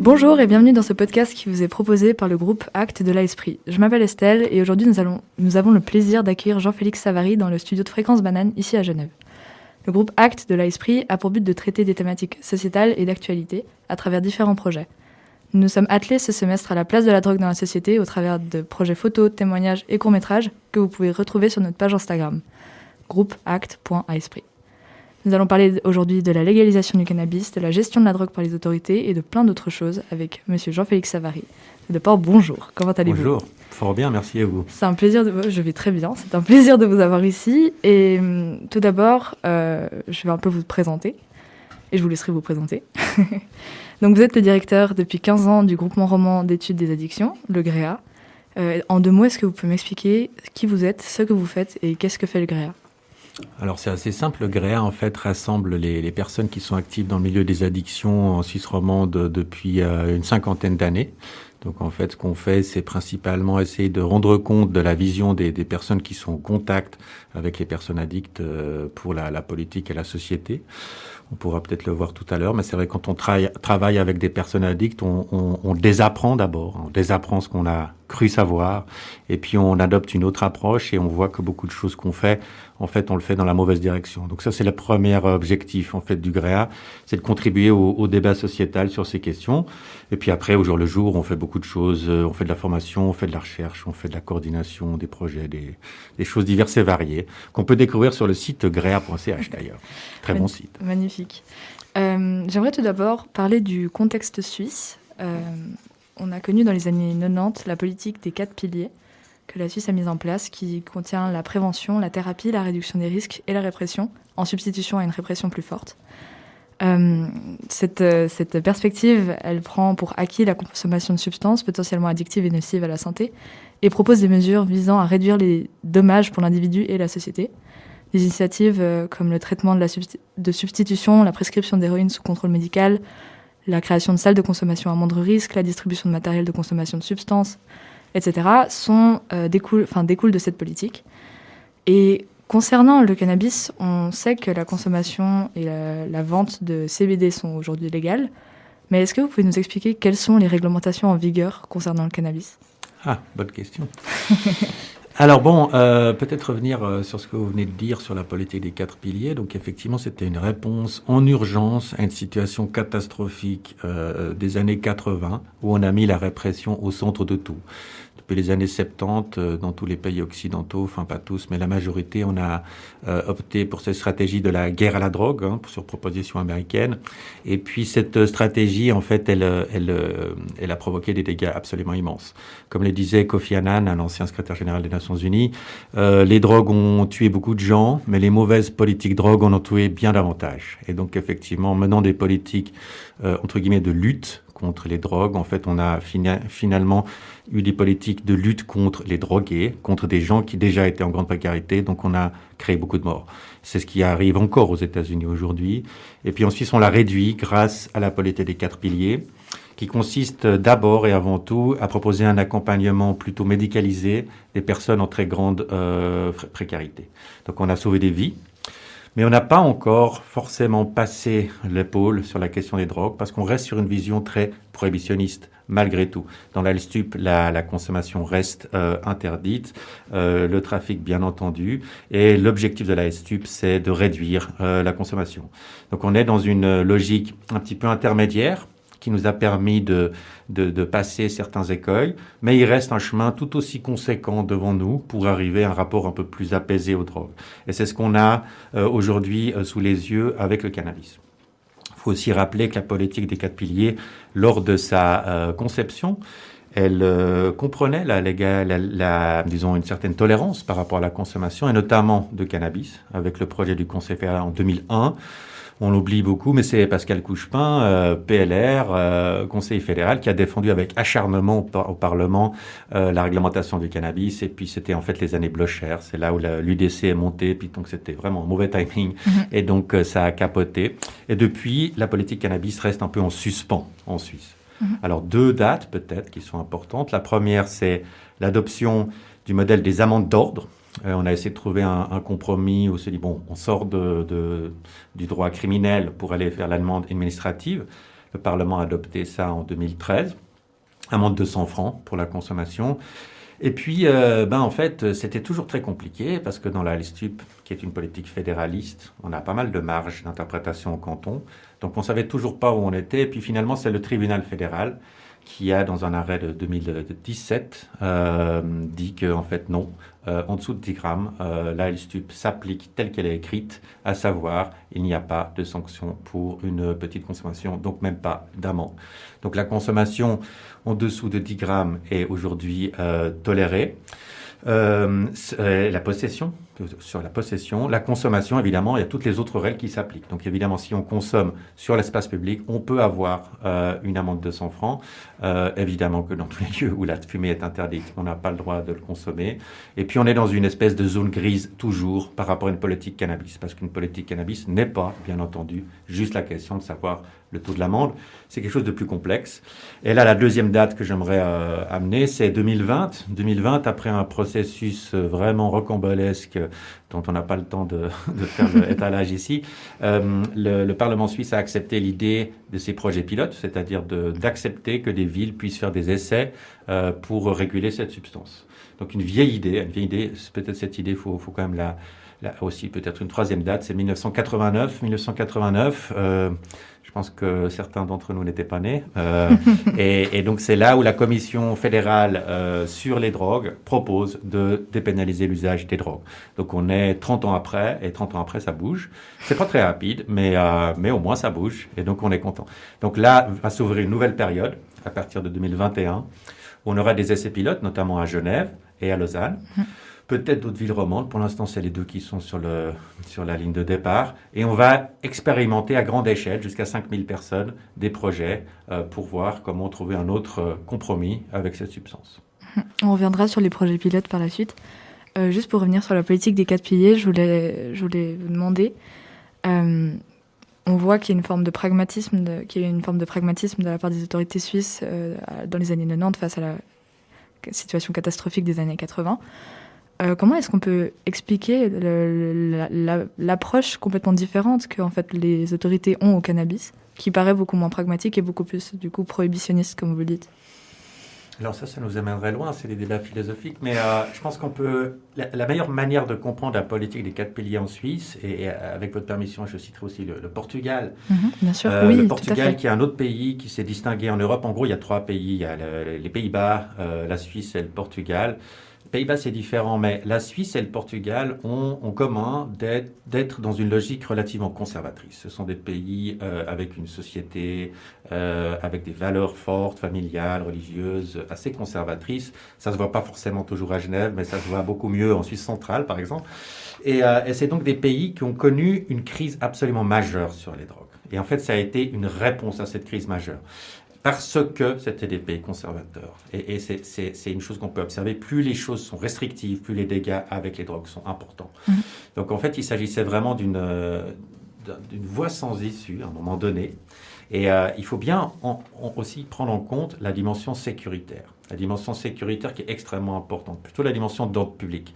Bonjour et bienvenue dans ce podcast qui vous est proposé par le groupe Actes de l'Esprit. Je m'appelle Estelle et aujourd'hui nous avons le plaisir d'accueillir Jean-Félix Savary dans le studio de Fréquence Banane ici à Genève. Le groupe Actes de l'Esprit a pour but de traiter des thématiques sociétales et d'actualité à travers différents projets. Nous nous sommes attelés ce semestre à la place de la drogue dans la société au travers de projets photos, témoignages et courts-métrages que vous pouvez retrouver sur notre page Instagram, groupeact.aesprit. Nous allons parler aujourd'hui de la légalisation du cannabis, de la gestion de la drogue par les autorités et de plein d'autres choses avec monsieur Jean-Félix Savary. D'abord, bonjour, comment allez-vous ? Bonjour, fort bien, merci à vous. C'est un plaisir, je vais très bien, c'est un plaisir de vous avoir ici. Et tout d'abord, je vais un peu vous présenter et je vous laisserai vous présenter. Donc vous êtes le directeur depuis 15 ans du groupement roman d'études des addictions, le GREA. En 2 mots, est-ce que vous pouvez m'expliquer qui vous êtes, ce que vous faites et qu'est-ce que fait le GREA ? Alors c'est assez simple, le GREA en fait rassemble les personnes qui sont actives dans le milieu des addictions en Suisse romande depuis une 50aine d'années. Donc en fait ce qu'on fait c'est principalement essayer de rendre compte de la vision des personnes qui sont en contact avec les personnes addictes pour la politique et la société. On pourra peut-être le voir tout à l'heure, mais c'est vrai que quand on travaille avec des personnes addictes, on désapprend d'abord, on désapprend ce qu'on a cru savoir, et puis on adopte une autre approche et on voit que beaucoup de choses qu'on fait, en fait, on le fait dans la mauvaise direction. Donc ça, c'est le premier objectif en fait du GREA, c'est de contribuer au débat sociétal sur ces questions. Et puis après, au jour le jour, on fait beaucoup de choses, on fait de la formation, on fait de la recherche, on fait de la coordination, des projets, des choses diverses et variées qu'on peut découvrir sur le site grea.ch d'ailleurs. Très bon site. Magnifique. J'aimerais tout d'abord parler du contexte suisse. On a connu dans les années 90 la politique des 4 piliers que la Suisse a mise en place, qui contient la prévention, la thérapie, la réduction des risques et la répression, en substitution à une répression plus forte. Cette perspective, elle prend pour acquis la consommation de substances potentiellement addictives et nocives à la santé et propose des mesures visant à réduire les dommages pour l'individu et la société. Des initiatives comme le traitement de substitution, la prescription d'héroïne sous contrôle médical, la création de salles de consommation à moindre risque, la distribution de matériel de consommation de substances, etc., découlent de cette politique. Et concernant le cannabis, on sait que la consommation et la vente de CBD sont aujourd'hui légales. Mais est-ce que vous pouvez nous expliquer quelles sont les réglementations en vigueur concernant le cannabis ? Ah, bonne question. Alors bon, peut-être revenir sur ce que vous venez de dire sur la politique des 4 piliers. Donc effectivement, c'était une réponse en urgence à une situation catastrophique des années 80, où on a mis la répression au centre de tout. Depuis les années 70, dans tous les pays occidentaux, enfin pas tous, mais la majorité, on a opté pour cette stratégie de la guerre à la drogue, sur proposition américaine. Et puis cette stratégie, en fait, elle a provoqué des dégâts absolument immenses. Comme le disait Kofi Annan, un ancien secrétaire général des Nations Unies, les drogues ont tué beaucoup de gens, mais les mauvaises politiques drogues en ont tué bien davantage. Et donc effectivement, menant des politiques, entre guillemets, de lutte contre les drogues, en fait, on a finalement eu des politiques de lutte contre les drogués, contre des gens qui déjà étaient en grande précarité, donc on a créé beaucoup de morts. C'est ce qui arrive encore aux États-Unis aujourd'hui. Et puis ensuite, on l'a réduit grâce à la politique des 4 piliers, qui consiste d'abord et avant tout à proposer un accompagnement plutôt médicalisé des personnes en très grande précarité. Donc on a sauvé des vies. Mais on n'a pas encore forcément passé l'épaule sur la question des drogues parce qu'on reste sur une vision très prohibitionniste, malgré tout. Dans la LSTUP, la consommation reste interdite, le trafic bien entendu, et l'objectif de la LSTUP, c'est de réduire la consommation. Donc on est dans une logique un petit peu intermédiaire qui nous a permis de passer certains écueils, mais il reste un chemin tout aussi conséquent devant nous pour arriver à un rapport un peu plus apaisé aux drogues. Et c'est ce qu'on a aujourd'hui sous les yeux avec le cannabis. Il faut aussi rappeler que la politique des 4 piliers, lors de sa conception, elle comprenait disons une certaine tolérance par rapport à la consommation, et notamment de cannabis, avec le projet du Conseil fédéral en 2001. On l'oublie beaucoup, mais c'est Pascal Couchepin, PLR, Conseil fédéral, qui a défendu avec acharnement au Parlement la réglementation du cannabis. Et puis c'était en fait les années Blocher, c'est là où l'UDC est montée, puis donc c'était vraiment un mauvais timing. Et donc ça a capoté. Et depuis, la politique cannabis reste un peu en suspens en Suisse. Alors 2 dates peut-être qui sont importantes. La première, c'est l'adoption du modèle des amendes d'ordre. On a essayé de trouver un compromis où on s'est dit, bon, on sort du droit criminel pour aller vers l'amende administrative. Le Parlement a adopté ça en 2013, amende de 100 francs pour la consommation. Et puis, en fait, c'était toujours très compliqué parce que dans la LSTUP, qui est une politique fédéraliste, on a pas mal de marge d'interprétation au canton. Donc, on savait toujours pas où on était. Et puis, finalement, c'est le tribunal fédéral qui a, dans un arrêt de 2017, dit que, en fait, non, en dessous de 10 grammes, la LSTUP s'applique telle qu'elle est écrite, à savoir, il n'y a pas de sanction pour une petite consommation, donc même pas d'amende. Donc la consommation en dessous de 10 grammes est aujourd'hui tolérée. La possession, sur la possession, la consommation, évidemment, il y a toutes les autres règles qui s'appliquent. Donc évidemment, si on consomme sur l'espace public, on peut avoir une amende de 100 francs. Évidemment que dans tous les lieux où la fumée est interdite, on n'a pas le droit de le consommer. Et puis on est dans une espèce de zone grise toujours par rapport à une politique cannabis. Parce qu'une politique cannabis n'est pas, bien entendu, juste la question de savoir le taux de l'amende. C'est quelque chose de plus complexe. Et là, la deuxième date que j'aimerais amener, c'est 2020. 2020, après un processus vraiment rocambolesque dont on n'a pas le temps de faire l'étalage ici, le Parlement suisse a accepté l'idée de ces projets pilotes, c'est-à-dire d'accepter que des villes puissent faire des essais pour réguler cette substance. Donc une vieille idée, peut-être cette idée, faut quand même là aussi peut-être une troisième date, c'est 1989. 1989, je pense que certains d'entre nous n'étaient pas nés. Et donc c'est là où la Commission fédérale sur les drogues propose de dépénaliser l'usage des drogues. Donc on est 30 ans après, et 30 ans après ça bouge. C'est pas très rapide, mais au moins ça bouge, et donc on est content. Donc là va s'ouvrir une nouvelle période, à partir de 2021, où on aura des essais pilotes, notamment à Genève et à Lausanne. Peut-être d'autres villes romandes. Pour l'instant, c'est les deux qui sont sur la ligne de départ. Et on va expérimenter à grande échelle, jusqu'à 5000 personnes, des projets pour voir comment trouver un autre compromis avec cette substance. On reviendra sur les projets pilotes par la suite. Juste pour revenir sur la politique des 4 piliers, je voulais vous demander, on voit qu'il y a une forme de pragmatisme, de la part des autorités suisses dans les années 90 face à la situation catastrophique des années 80. Comment est-ce qu'on peut expliquer l'approche complètement différente que en fait, les autorités ont au cannabis, qui paraît beaucoup moins pragmatique et beaucoup plus du coup prohibitionniste, comme vous le dites? Alors ça nous amènerait loin, c'est des débats philosophiques, mais je pense qu'on peut... La meilleure manière de comprendre la politique des 4 piliers en Suisse, et avec votre permission, je citerai aussi le Portugal. Bien sûr, oui, le Portugal, qui est un autre pays qui s'est distingué en Europe. En gros, il y a 3 pays. Il y a les Pays-Bas, la Suisse et le Portugal. Les Pays-Bas, c'est différent, mais la Suisse et le Portugal ont en commun d'être dans une logique relativement conservatrice. Ce sont des pays avec une société, avec des valeurs fortes, familiales, religieuses, assez conservatrices. Ça se voit pas forcément toujours à Genève, mais ça se voit beaucoup mieux en Suisse centrale, par exemple. Et c'est donc des pays qui ont connu une crise absolument majeure sur les drogues. Et en fait, ça a été une réponse à cette crise majeure. Parce que c'était des pays conservateurs. Et c'est une chose qu'on peut observer. Plus les choses sont restrictives, plus les dégâts avec les drogues sont importants. Donc en fait, il s'agissait vraiment d'une voie sans issue à un moment donné. Et il faut bien aussi prendre en compte la dimension sécuritaire. La dimension sécuritaire qui est extrêmement importante, plutôt la dimension d'ordre public.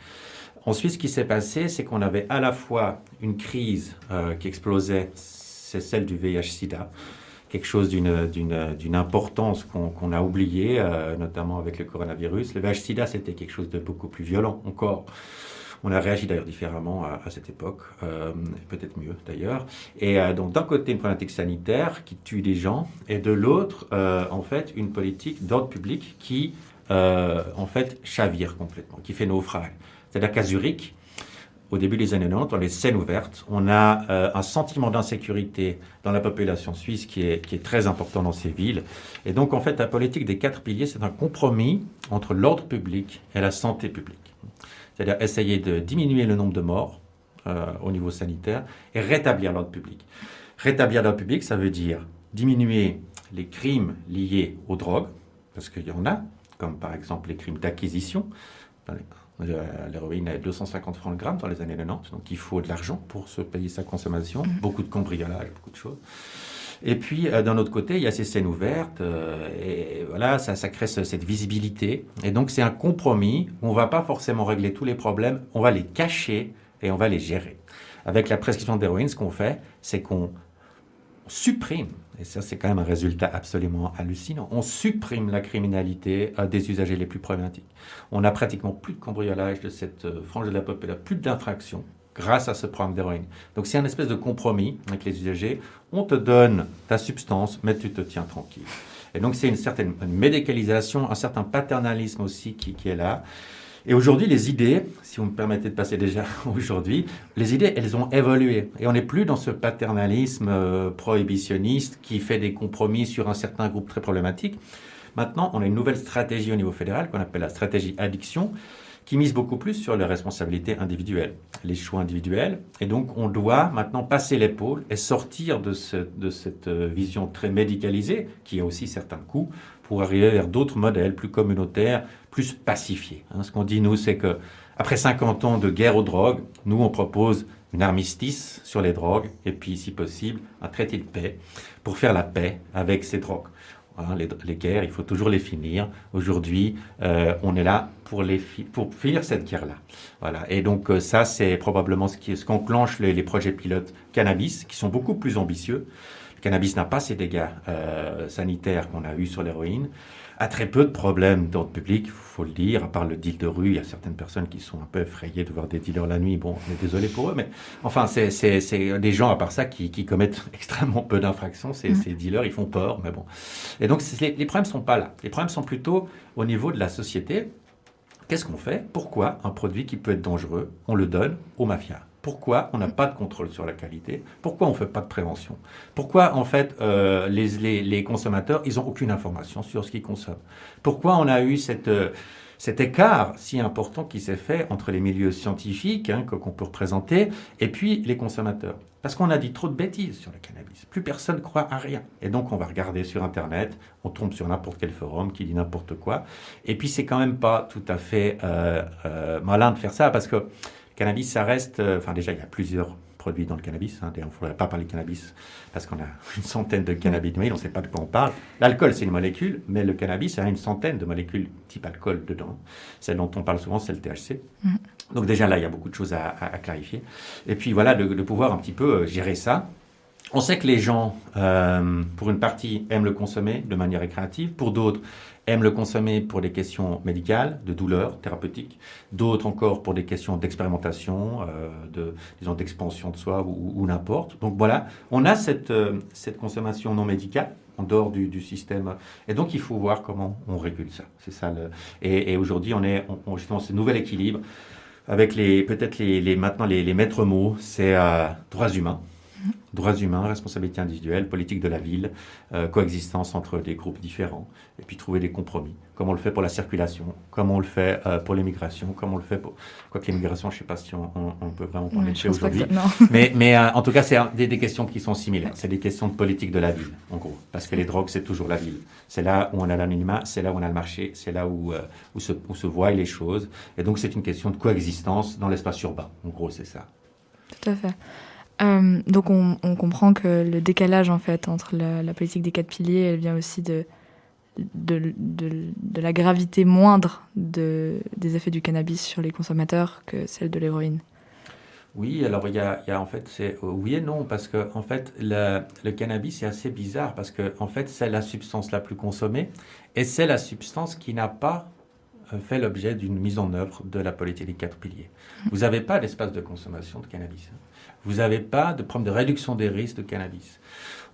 Ensuite, ce qui s'est passé, c'est qu'on avait à la fois une crise qui explosait, c'est celle du VIH-Sida, quelque chose d'une importance qu'on a oubliée, notamment avec le coronavirus. Le VIH-Sida, c'était quelque chose de beaucoup plus violent encore. On a réagi d'ailleurs différemment à cette époque, peut-être mieux d'ailleurs. Et donc d'un côté, une problématique sanitaire qui tue des gens, et de l'autre, en fait, une politique d'ordre public qui, en fait, chavire complètement, qui fait naufrage. C'est-à-dire qu'à Zurich, au début des années 90, dans les scènes ouvertes, on a un sentiment d'insécurité dans la population suisse qui est très important dans ces villes. Et donc, en fait, la politique des 4 piliers, c'est un compromis entre l'ordre public et la santé publique. C'est-à-dire essayer de diminuer le nombre de morts au niveau sanitaire et rétablir l'ordre public. Rétablir l'ordre public, ça veut dire diminuer les crimes liés aux drogues, parce qu'il y en a, comme par exemple les crimes d'acquisition. L'héroïne est 250 francs le gramme dans les années 90, donc il faut de l'argent pour se payer sa consommation, beaucoup de cambriolage, beaucoup de choses. Et puis, d'un autre côté, il y a ces scènes ouvertes, et voilà, ça crée cette visibilité. Et donc, c'est un compromis où on ne va pas forcément régler tous les problèmes, on va les cacher et on va les gérer. Avec la prescription d'héroïne, ce qu'on fait, c'est qu'on supprime, et ça c'est quand même un résultat absolument hallucinant, on supprime la criminalité des usagers les plus problématiques. On n'a pratiquement plus de cambriolage de cette frange de la population, plus d'infractions grâce à ce programme d'héroïne. Donc c'est un espèce de compromis avec les usagers. On te donne ta substance, mais tu te tiens tranquille. Et donc c'est une certaine médicalisation, un certain paternalisme aussi qui est là. Et aujourd'hui, les idées, si vous me permettez de passer déjà aujourd'hui, les idées, elles ont évolué. Et on n'est plus dans ce paternalisme prohibitionniste qui fait des compromis sur un certain groupe très problématique. Maintenant, on a une nouvelle stratégie au niveau fédéral qu'on appelle la stratégie addiction, qui mise beaucoup plus sur les responsabilités individuelles, les choix individuels. Et donc, on doit maintenant passer l'épaule et sortir de cette vision très médicalisée, qui a aussi certains coûts, pour arriver vers d'autres modèles plus communautaires, plus pacifiés. Ce qu'on dit, nous, c'est que après 50 ans de guerre aux drogues, nous, on propose une armistice sur les drogues et puis, si possible, un traité de paix pour faire la paix avec ces drogues. Les guerres, il faut toujours les finir. Aujourd'hui, on est là pour finir cette guerre-là. Voilà. Et donc, ça, c'est probablement ce qu'enclenche les projets pilotes cannabis, qui sont beaucoup plus ambitieux. Le cannabis n'a pas ces dégâts sanitaires qu'on a eus sur l'héroïne, a très peu de problèmes d'ordre public, il faut le dire, à part le deal de rue. Il y a certaines personnes qui sont un peu effrayées de voir des dealers la nuit. Bon, on est désolé pour eux, mais enfin, c'est des gens, à part ça, qui commettent extrêmement peu d'infractions. Ces dealers, ils font peur, mais bon. Et donc, les problèmes ne sont pas là. Les problèmes sont plutôt au niveau de la société. Qu'est-ce qu'on fait? Pourquoi un produit qui peut être dangereux, on le donne aux mafias? Pourquoi on n'a pas de contrôle sur la qualité? Pourquoi on ne fait pas de prévention? Pourquoi, en fait, les consommateurs, ils n'ont aucune information sur ce qu'ils consomment? Pourquoi on a eu cet écart si important qui s'est fait entre les milieux scientifiques, qu'on peut représenter, et puis les consommateurs? Parce qu'on a dit trop de bêtises sur le cannabis. Plus personne ne croit à rien. Et donc, on va regarder sur Internet, on tombe sur n'importe quel forum qui dit n'importe quoi. Et puis, c'est quand même pas tout à fait malin de faire ça, parce que cannabis, ça reste... Enfin, déjà, il y a plusieurs produits dans le cannabis. Il ne faudrait pas parler de cannabis parce qu'on a une centaine de cannabinoïdes, on ne sait pas de quoi on parle. L'alcool, c'est une molécule, mais le cannabis, ça a une centaine de molécules type alcool dedans. Celle dont on parle souvent, c'est le THC. Donc déjà, là, il y a beaucoup de choses à clarifier. Et puis voilà, de pouvoir un petit peu gérer ça. On sait que les gens, pour une partie, aiment le consommer de manière récréative. Pour d'autres, aiment le consommer pour des questions médicales, de douleur thérapeutique. D'autres encore pour des questions d'expérimentation, d'expansion de soi ou n'importe. Donc voilà, on a cette consommation non médicale en dehors du système. Et donc, il faut voir comment on régule ça. C'est ça. Et aujourd'hui, on est justement ce nouvel équilibre avec maintenant les maîtres mots, c'est droits humains. Droits humains, responsabilité individuelle, politique de la ville, coexistence entre des groupes différents, et puis trouver des compromis. Comme on le fait pour la circulation, comme on le fait pour l'immigration, comme on le fait pour... Quoique l'immigration, je ne sais pas si on peut vraiment parler de ça aujourd'hui. Mais en tout cas, c'est des questions qui sont similaires. C'est des questions de politique de la ville, en gros. Parce que les drogues, c'est toujours la ville. C'est là où on a l'anonymat, c'est là où on a le marché, c'est là où se voient les choses. Et donc, c'est une question de coexistence dans l'espace urbain. En gros, c'est ça. Tout à fait. Donc on comprend que le décalage en fait entre la politique des 4 piliers, elle vient aussi de la gravité moindre des effets du cannabis sur les consommateurs que celle de l'héroïne. Oui, alors il y a en fait, c'est oui et non, parce que en fait le cannabis c'est assez bizarre parce que en fait c'est la substance la plus consommée et c'est la substance qui n'a pas fait l'objet d'une mise en œuvre de la politique des 4 piliers. Vous n'avez pas d'espace de consommation de cannabis. Vous n'avez pas de problème de réduction des risques de cannabis.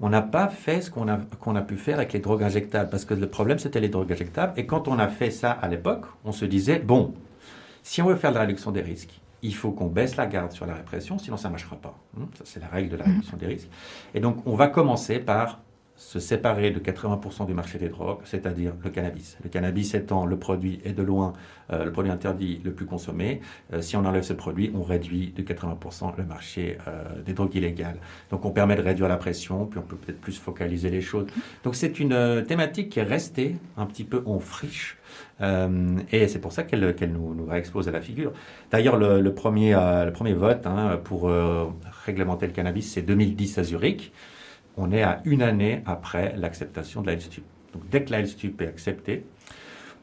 On n'a pas fait ce qu'on a pu faire avec les drogues injectables, parce que le problème, c'était les drogues injectables. Et quand on a fait ça à l'époque, on se disait, bon, si on veut faire de la réduction des risques, il faut qu'on baisse la garde sur la répression, sinon ça ne marchera pas. Ça, c'est la règle de la réduction des risques. Et donc, on va commencer par se séparer de 80% du marché des drogues, c'est-à-dire le cannabis. Le cannabis étant le produit et de loin le produit interdit le plus consommé. Si on enlève ce produit, on réduit de 80% le marché des drogues illégales. Donc on permet de réduire la pression, puis on peut peut-être plus focaliser les choses. Donc c'est une thématique qui est restée un petit peu en friche. Et c'est pour ça qu'elle nous explose à la figure. D'ailleurs, le premier vote pour réglementer le cannabis, c'est 2010 à Zurich. On est à une année après l'acceptation de la LSTUP. Donc dès que la LSTUP est acceptée,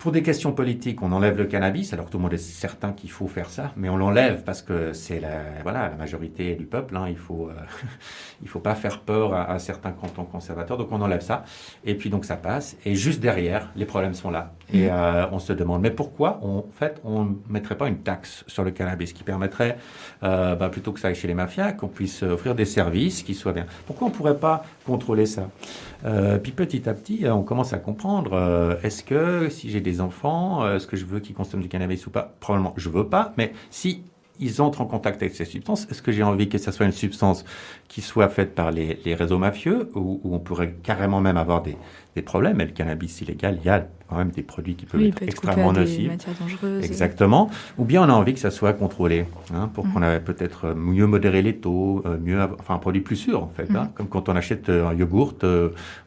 Pour des questions politiques, on enlève le cannabis, alors tout le monde est certain qu'il faut faire ça, mais on l'enlève parce que c'est la majorité du peuple. Hein, il faut pas faire peur à certains cantons conservateurs, donc on enlève ça. Et puis donc ça passe. Et juste derrière, les problèmes sont là. Et on se demande, mais pourquoi on ne mettrait pas une taxe sur le cannabis qui permettrait, plutôt que ça aille chez les mafias, qu'on puisse offrir des services qui soient bien. Pourquoi on ne pourrait pas contrôler ça? Puis petit à petit, on commence à comprendre, est-ce que si j'ai des enfants, est-ce que je veux qu'ils consomment du cannabis ou pas? Probablement, je veux pas, mais si ils entrent en contact avec ces substances, est-ce que j'ai envie que ça soit une substance qui soit faite par les réseaux mafieux, ou on pourrait carrément même avoir des problèmes? Et le cannabis illégal, il y a quand même des produits qui peuvent être extrêmement nocifs. Des matières dangereuses. Exactement. Ou bien on a envie que ça soit contrôlé, hein, pour qu'on ait peut-être mieux modérer les taux, un produit plus sûr en fait. Hein, comme quand on achète un yogourt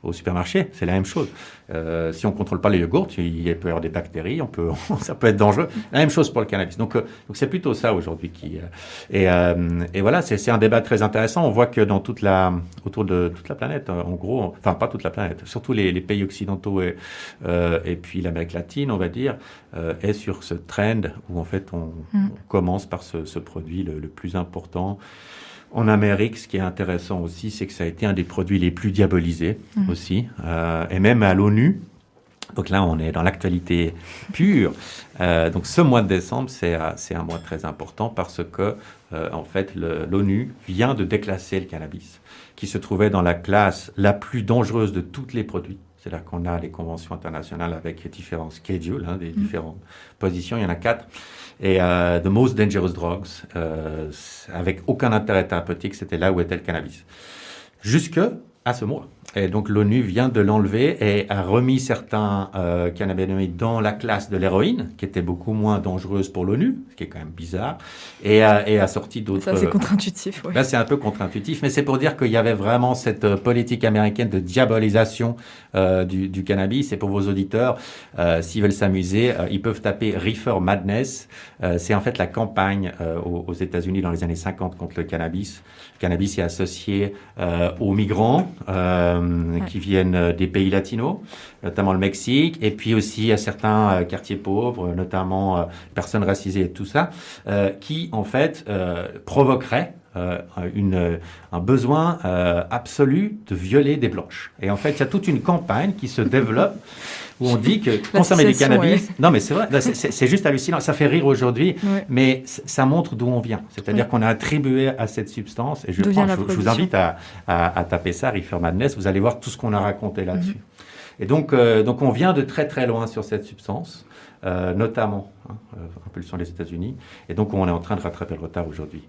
au supermarché, c'est la même chose. Si on ne contrôle pas les yogourts, il peut y avoir des bactéries, ça peut être dangereux. La même chose pour le cannabis. Donc c'est plutôt ça aujourd'hui et voilà, c'est un débat très intéressant. On voit que autour de toute la planète, en gros, enfin pas toute la planète, surtout les pays occidentaux et puis l'Amérique latine, on va dire, est sur ce trend où en fait on commence par ce produit le plus important. En Amérique, ce qui est intéressant aussi, c'est que ça a été un des produits les plus diabolisés aussi, et même à l'ONU. Donc là, on est dans l'actualité pure. Donc ce mois de décembre, c'est un mois très important parce que, en fait, l'ONU vient de déclasser le cannabis, qui se trouvait dans la classe la plus dangereuse de tous les produits. C'est-à-dire qu'on a les conventions internationales avec différents schedules, hein, des différentes positions, il y en a 4. Et The Most Dangerous Drugs, avec aucun intérêt thérapeutique, c'était là où était le cannabis. Jusque à ce mois. Et donc l'ONU vient de l'enlever et a remis certains cannabinoïdes dans la classe de l'héroïne, qui était beaucoup moins dangereuse pour l'ONU, ce qui est quand même bizarre, et a sorti d'autres... Ça, c'est contre-intuitif, oui. Là, c'est un peu contre-intuitif, mais c'est pour dire qu'il y avait vraiment cette politique américaine de diabolisation du cannabis. Et pour vos auditeurs, s'ils veulent s'amuser, ils peuvent taper Reefer Madness. C'est en fait la campagne aux États-Unis dans les années 50 contre le cannabis. Le cannabis est associé aux migrants qui viennent des pays latinos, notamment le Mexique, et puis aussi à certains quartiers pauvres, notamment personnes racisées et tout ça, qui en fait provoqueraient un besoin absolu de violer des blanches. Et en fait, il y a toute une campagne qui se développe où on dit que consommer du cannabis... Ouais. Non, mais c'est vrai, c'est juste hallucinant. Ça fait rire aujourd'hui, mais ça montre d'où on vient. C'est-à-dire qu'on a attribué à cette substance, et je vous invite à taper ça, Reefer Madness, vous allez voir tout ce qu'on a raconté là-dessus. Et donc on vient de très très loin sur cette substance, notamment impulsion des États-Unis, et donc on est en train de rattraper le retard aujourd'hui.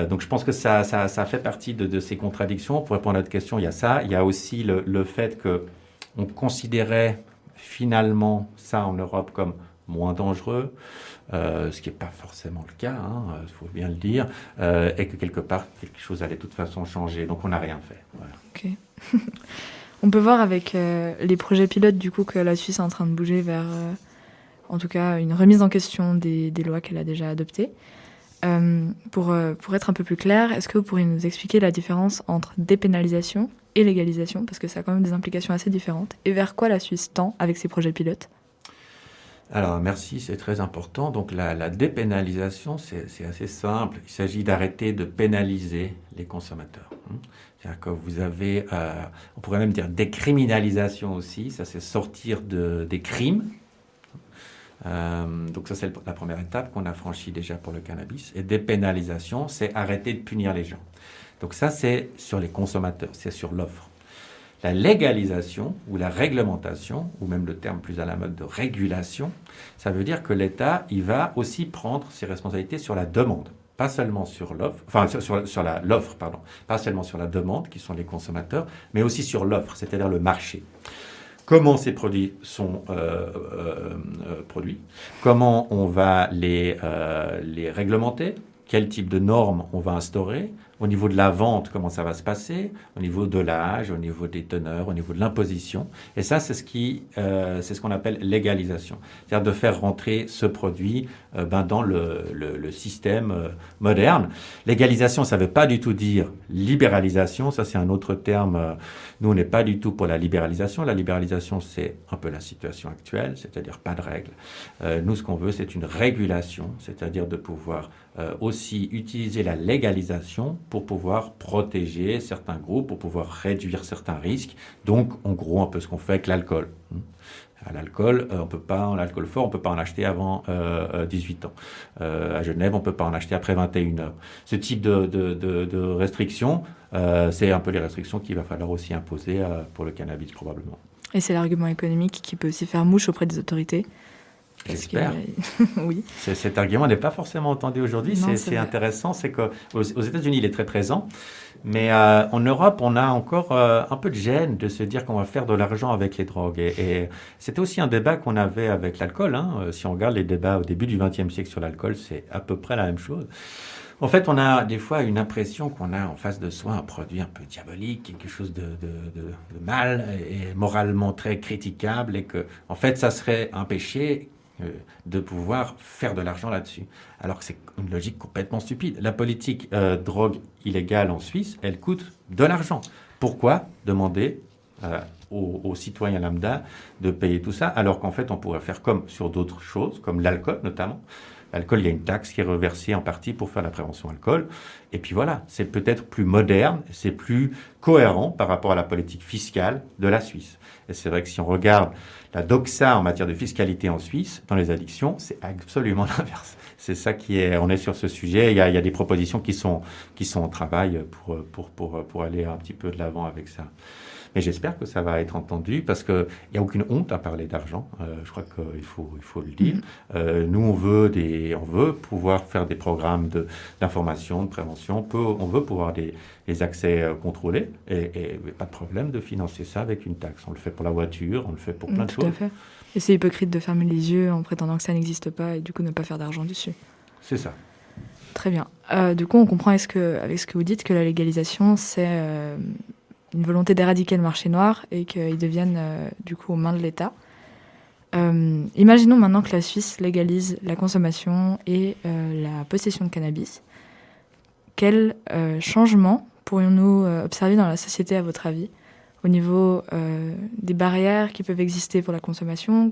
Donc je pense que ça fait partie de ces contradictions. Pour répondre à votre question, il y a ça. Il y a aussi le fait qu'on considérait finalement ça en Europe comme moins dangereux, ce qui n'est pas forcément le cas, il faut bien le dire, et que quelque part, quelque chose allait de toute façon changer. Donc on n'a rien fait. Voilà. Ok. On peut voir avec les projets pilotes du coup que la Suisse est en train de bouger vers, en tout cas, une remise en question des lois qu'elle a déjà adoptées. Pour être un peu plus clair, est-ce que vous pourriez nous expliquer la différence entre dépénalisation et légalisation, parce que ça a quand même des implications assez différentes, et vers quoi la Suisse tend avec ses projets pilotes? Alors merci, c'est très important. Donc la dépénalisation, c'est assez simple. Il s'agit d'arrêter de pénaliser les consommateurs. C'est-à-dire que vous avez, on pourrait même dire décriminalisation aussi, ça c'est sortir des crimes. Donc ça c'est la première étape qu'on a franchie déjà pour le cannabis. Et dépénalisation, c'est arrêter de punir les gens. Donc ça c'est sur les consommateurs, c'est sur l'offre. La légalisation ou la réglementation, ou même le terme plus à la mode de régulation, ça veut dire que l'État, il va aussi prendre ses responsabilités sur la demande, pas seulement sur l'offre, enfin sur l'offre, pardon, pas seulement sur la demande, qui sont les consommateurs, mais aussi sur l'offre, c'est-à-dire le marché. Comment ces produits sont produits, comment on va les réglementer, quel type de normes on va instaurer, au niveau de la vente, comment ça va se passer, au niveau de l'âge, au niveau des teneurs, au niveau de l'imposition. Et ça, c'est ce qu'on appelle légalisation. C'est-à-dire de faire rentrer ce produit dans le système moderne. Légalisation, ça ne veut pas du tout dire libéralisation. Ça, c'est un autre terme. Nous, on n'est pas du tout pour la libéralisation. La libéralisation, c'est un peu la situation actuelle, c'est-à-dire pas de règles. Nous, ce qu'on veut, c'est une régulation, c'est-à-dire de pouvoir aussi utiliser la légalisation pour pouvoir protéger certains groupes, pour pouvoir réduire certains risques. Donc, en gros, un peu ce qu'on fait avec l'alcool. À l'alcool, l'alcool fort, on ne peut pas en acheter avant 18 ans. À Genève, on ne peut pas en acheter après 21 heures. Ce type de restrictions, c'est un peu les restrictions qu'il va falloir aussi imposer pour le cannabis, probablement. Et c'est l'argument économique qui peut aussi faire mouche auprès des autorités. J'espère. Oui. Cet argument n'est pas forcément entendu aujourd'hui. C'est intéressant, c'est qu'aux États-Unis, il est très présent. Mais en Europe, on a encore un peu de gêne de se dire qu'on va faire de l'argent avec les drogues. Et c'était aussi un débat qu'on avait avec l'alcool. Si on regarde les débats au début du XXe siècle sur l'alcool, c'est à peu près la même chose. En fait, on a des fois une impression qu'on a en face de soi un produit un peu diabolique, quelque chose de mal et moralement très critiquable, et que, en fait, ça serait un péché de pouvoir faire de l'argent là-dessus. Alors que c'est une logique complètement stupide. La politique drogue illégale en Suisse, elle coûte de l'argent. Pourquoi demander aux citoyens lambda de payer tout ça, alors qu'en fait, on pourrait faire comme sur d'autres choses, comme l'alcool notamment. L'alcool, il y a une taxe qui est reversée en partie pour faire la prévention alcool. Et puis voilà, c'est peut-être plus moderne, c'est plus cohérent par rapport à la politique fiscale de la Suisse. Et c'est vrai que si on regarde la doxa en matière de fiscalité en Suisse, dans les addictions, c'est absolument l'inverse. C'est ça on est sur ce sujet. Il y a des propositions qui sont en travail pour aller un petit peu de l'avant avec ça. Mais j'espère que ça va être entendu parce qu'il n'y a aucune honte à parler d'argent. Je crois qu'il faut le dire. Nous, on veut pouvoir faire des programmes d'information, de prévention. On veut pouvoir des accès contrôlés et pas de problème de financer ça avec une taxe. On le fait pour la voiture, on le fait pour plein de choses. Tout à fait. Et c'est hypocrite de fermer les yeux en prétendant que ça n'existe pas et du coup ne pas faire d'argent dessus. C'est ça. Très bien. Du coup, on comprend avec ce que vous dites que la légalisation, c'est une volonté d'éradiquer le marché noir et qu'il devienne du coup aux mains de l'État. Imaginons maintenant que la Suisse légalise la consommation et la possession de cannabis. Quels changements pourrions-nous observer dans la société à votre avis au niveau des barrières qui peuvent exister pour la consommation?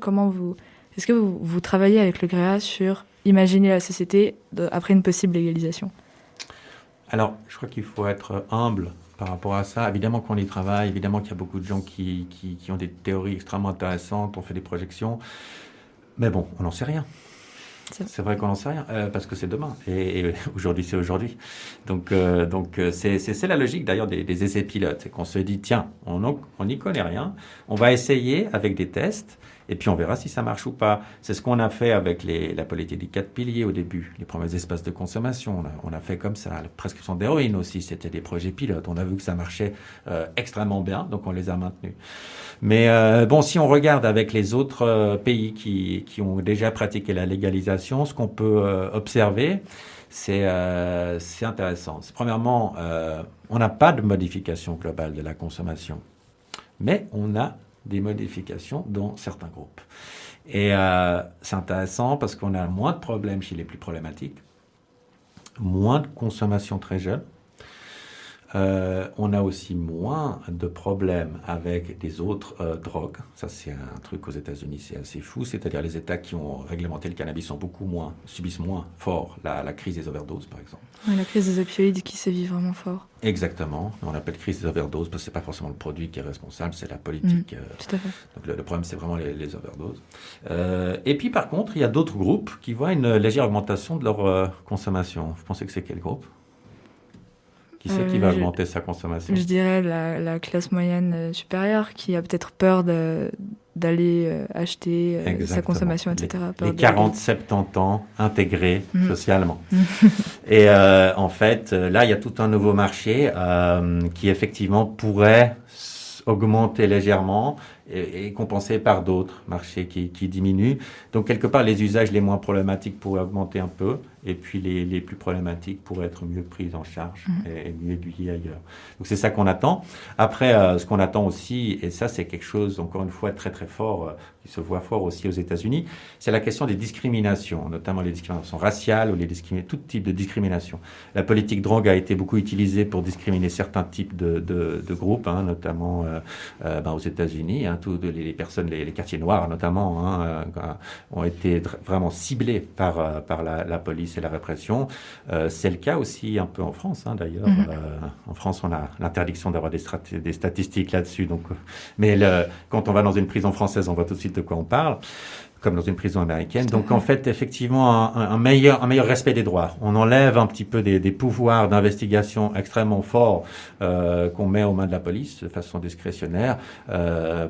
Est-ce que vous travaillez avec le GREA sur imaginer la société après une possible légalisation? Alors, je crois qu'il faut être humble par rapport à ça. Évidemment qu'on y travaille, évidemment qu'il y a beaucoup de gens qui ont des théories extrêmement intéressantes, on fait des projections, mais bon, on n'en sait rien. C'est vrai qu'on n'en sait rien, parce que c'est demain, et aujourd'hui c'est aujourd'hui. Donc c'est la logique d'ailleurs des essais pilotes, c'est qu'on se dit, tiens, on n'y connaît rien, on va essayer avec des tests, et puis on verra si ça marche ou pas. C'est ce qu'on a fait avec la politique des 4 piliers au début, les premiers espaces de consommation. On a fait comme ça. La prescription d'héroïne aussi, c'était des projets pilotes. On a vu que ça marchait extrêmement bien, donc on les a maintenus. Mais si on regarde avec les autres pays qui ont déjà pratiqué la légalisation, ce qu'on peut observer, c'est intéressant. Premièrement, on n'a pas de modification globale de la consommation, mais on a des modifications dans certains groupes. Et c'est intéressant parce qu'on a moins de problèmes chez les plus problématiques, moins de consommation très jeune. On a aussi moins de problèmes avec des autres drogues. Ça, c'est un truc aux États-Unis, c'est assez fou. C'est-à-dire les États qui ont réglementé le cannabis subissent moins fort la crise des overdoses, par exemple. Ouais, la crise des opioïdes qui sévit vraiment fort. Exactement. On appelle crise des overdoses parce que c'est pas forcément le produit qui est responsable, c'est la politique. Tout à fait. Donc le problème, c'est vraiment les overdoses. Et puis, par contre, il y a d'autres groupes qui voient une légère augmentation de leur consommation. Vous pensez que c'est quel groupe ? Qui c'est qui va augmenter sa consommation ? Je dirais la classe moyenne supérieure qui a peut-être peur d'aller acheter sa consommation, etc. Les 40-70 ans intégrés socialement. Et en fait, là, il y a tout un nouveau marché qui effectivement pourrait augmenter légèrement et compensé par d'autres marchés qui diminuent. Donc, quelque part, les usages les moins problématiques pourraient augmenter un peu et puis les plus problématiques pourraient être mieux prises en charge et mieux aiguillées ailleurs. Donc c'est ça qu'on attend. Après, ce qu'on attend aussi, et ça c'est quelque chose, encore une fois, très très fort, qui se voit fort aussi aux États-Unis, c'est la question des discriminations, notamment les discriminations raciales ou tout type de discrimination. La politique drogue a été beaucoup utilisée pour discriminer certains types de groupes, notamment aux États-Unis. Les personnes, les quartiers noirs notamment, ont été vraiment ciblés par la police et la répression. C'est le cas aussi un peu en France, d'ailleurs. En France, on a l'interdiction d'avoir des statistiques là-dessus. Donc, mais quand on va dans une prison française, on voit tout de suite de quoi on parle, comme dans une prison américaine. Donc, en fait, effectivement, un meilleur respect des droits. On enlève un petit peu des pouvoirs d'investigation extrêmement forts qu'on met aux mains de la police de façon discrétionnaire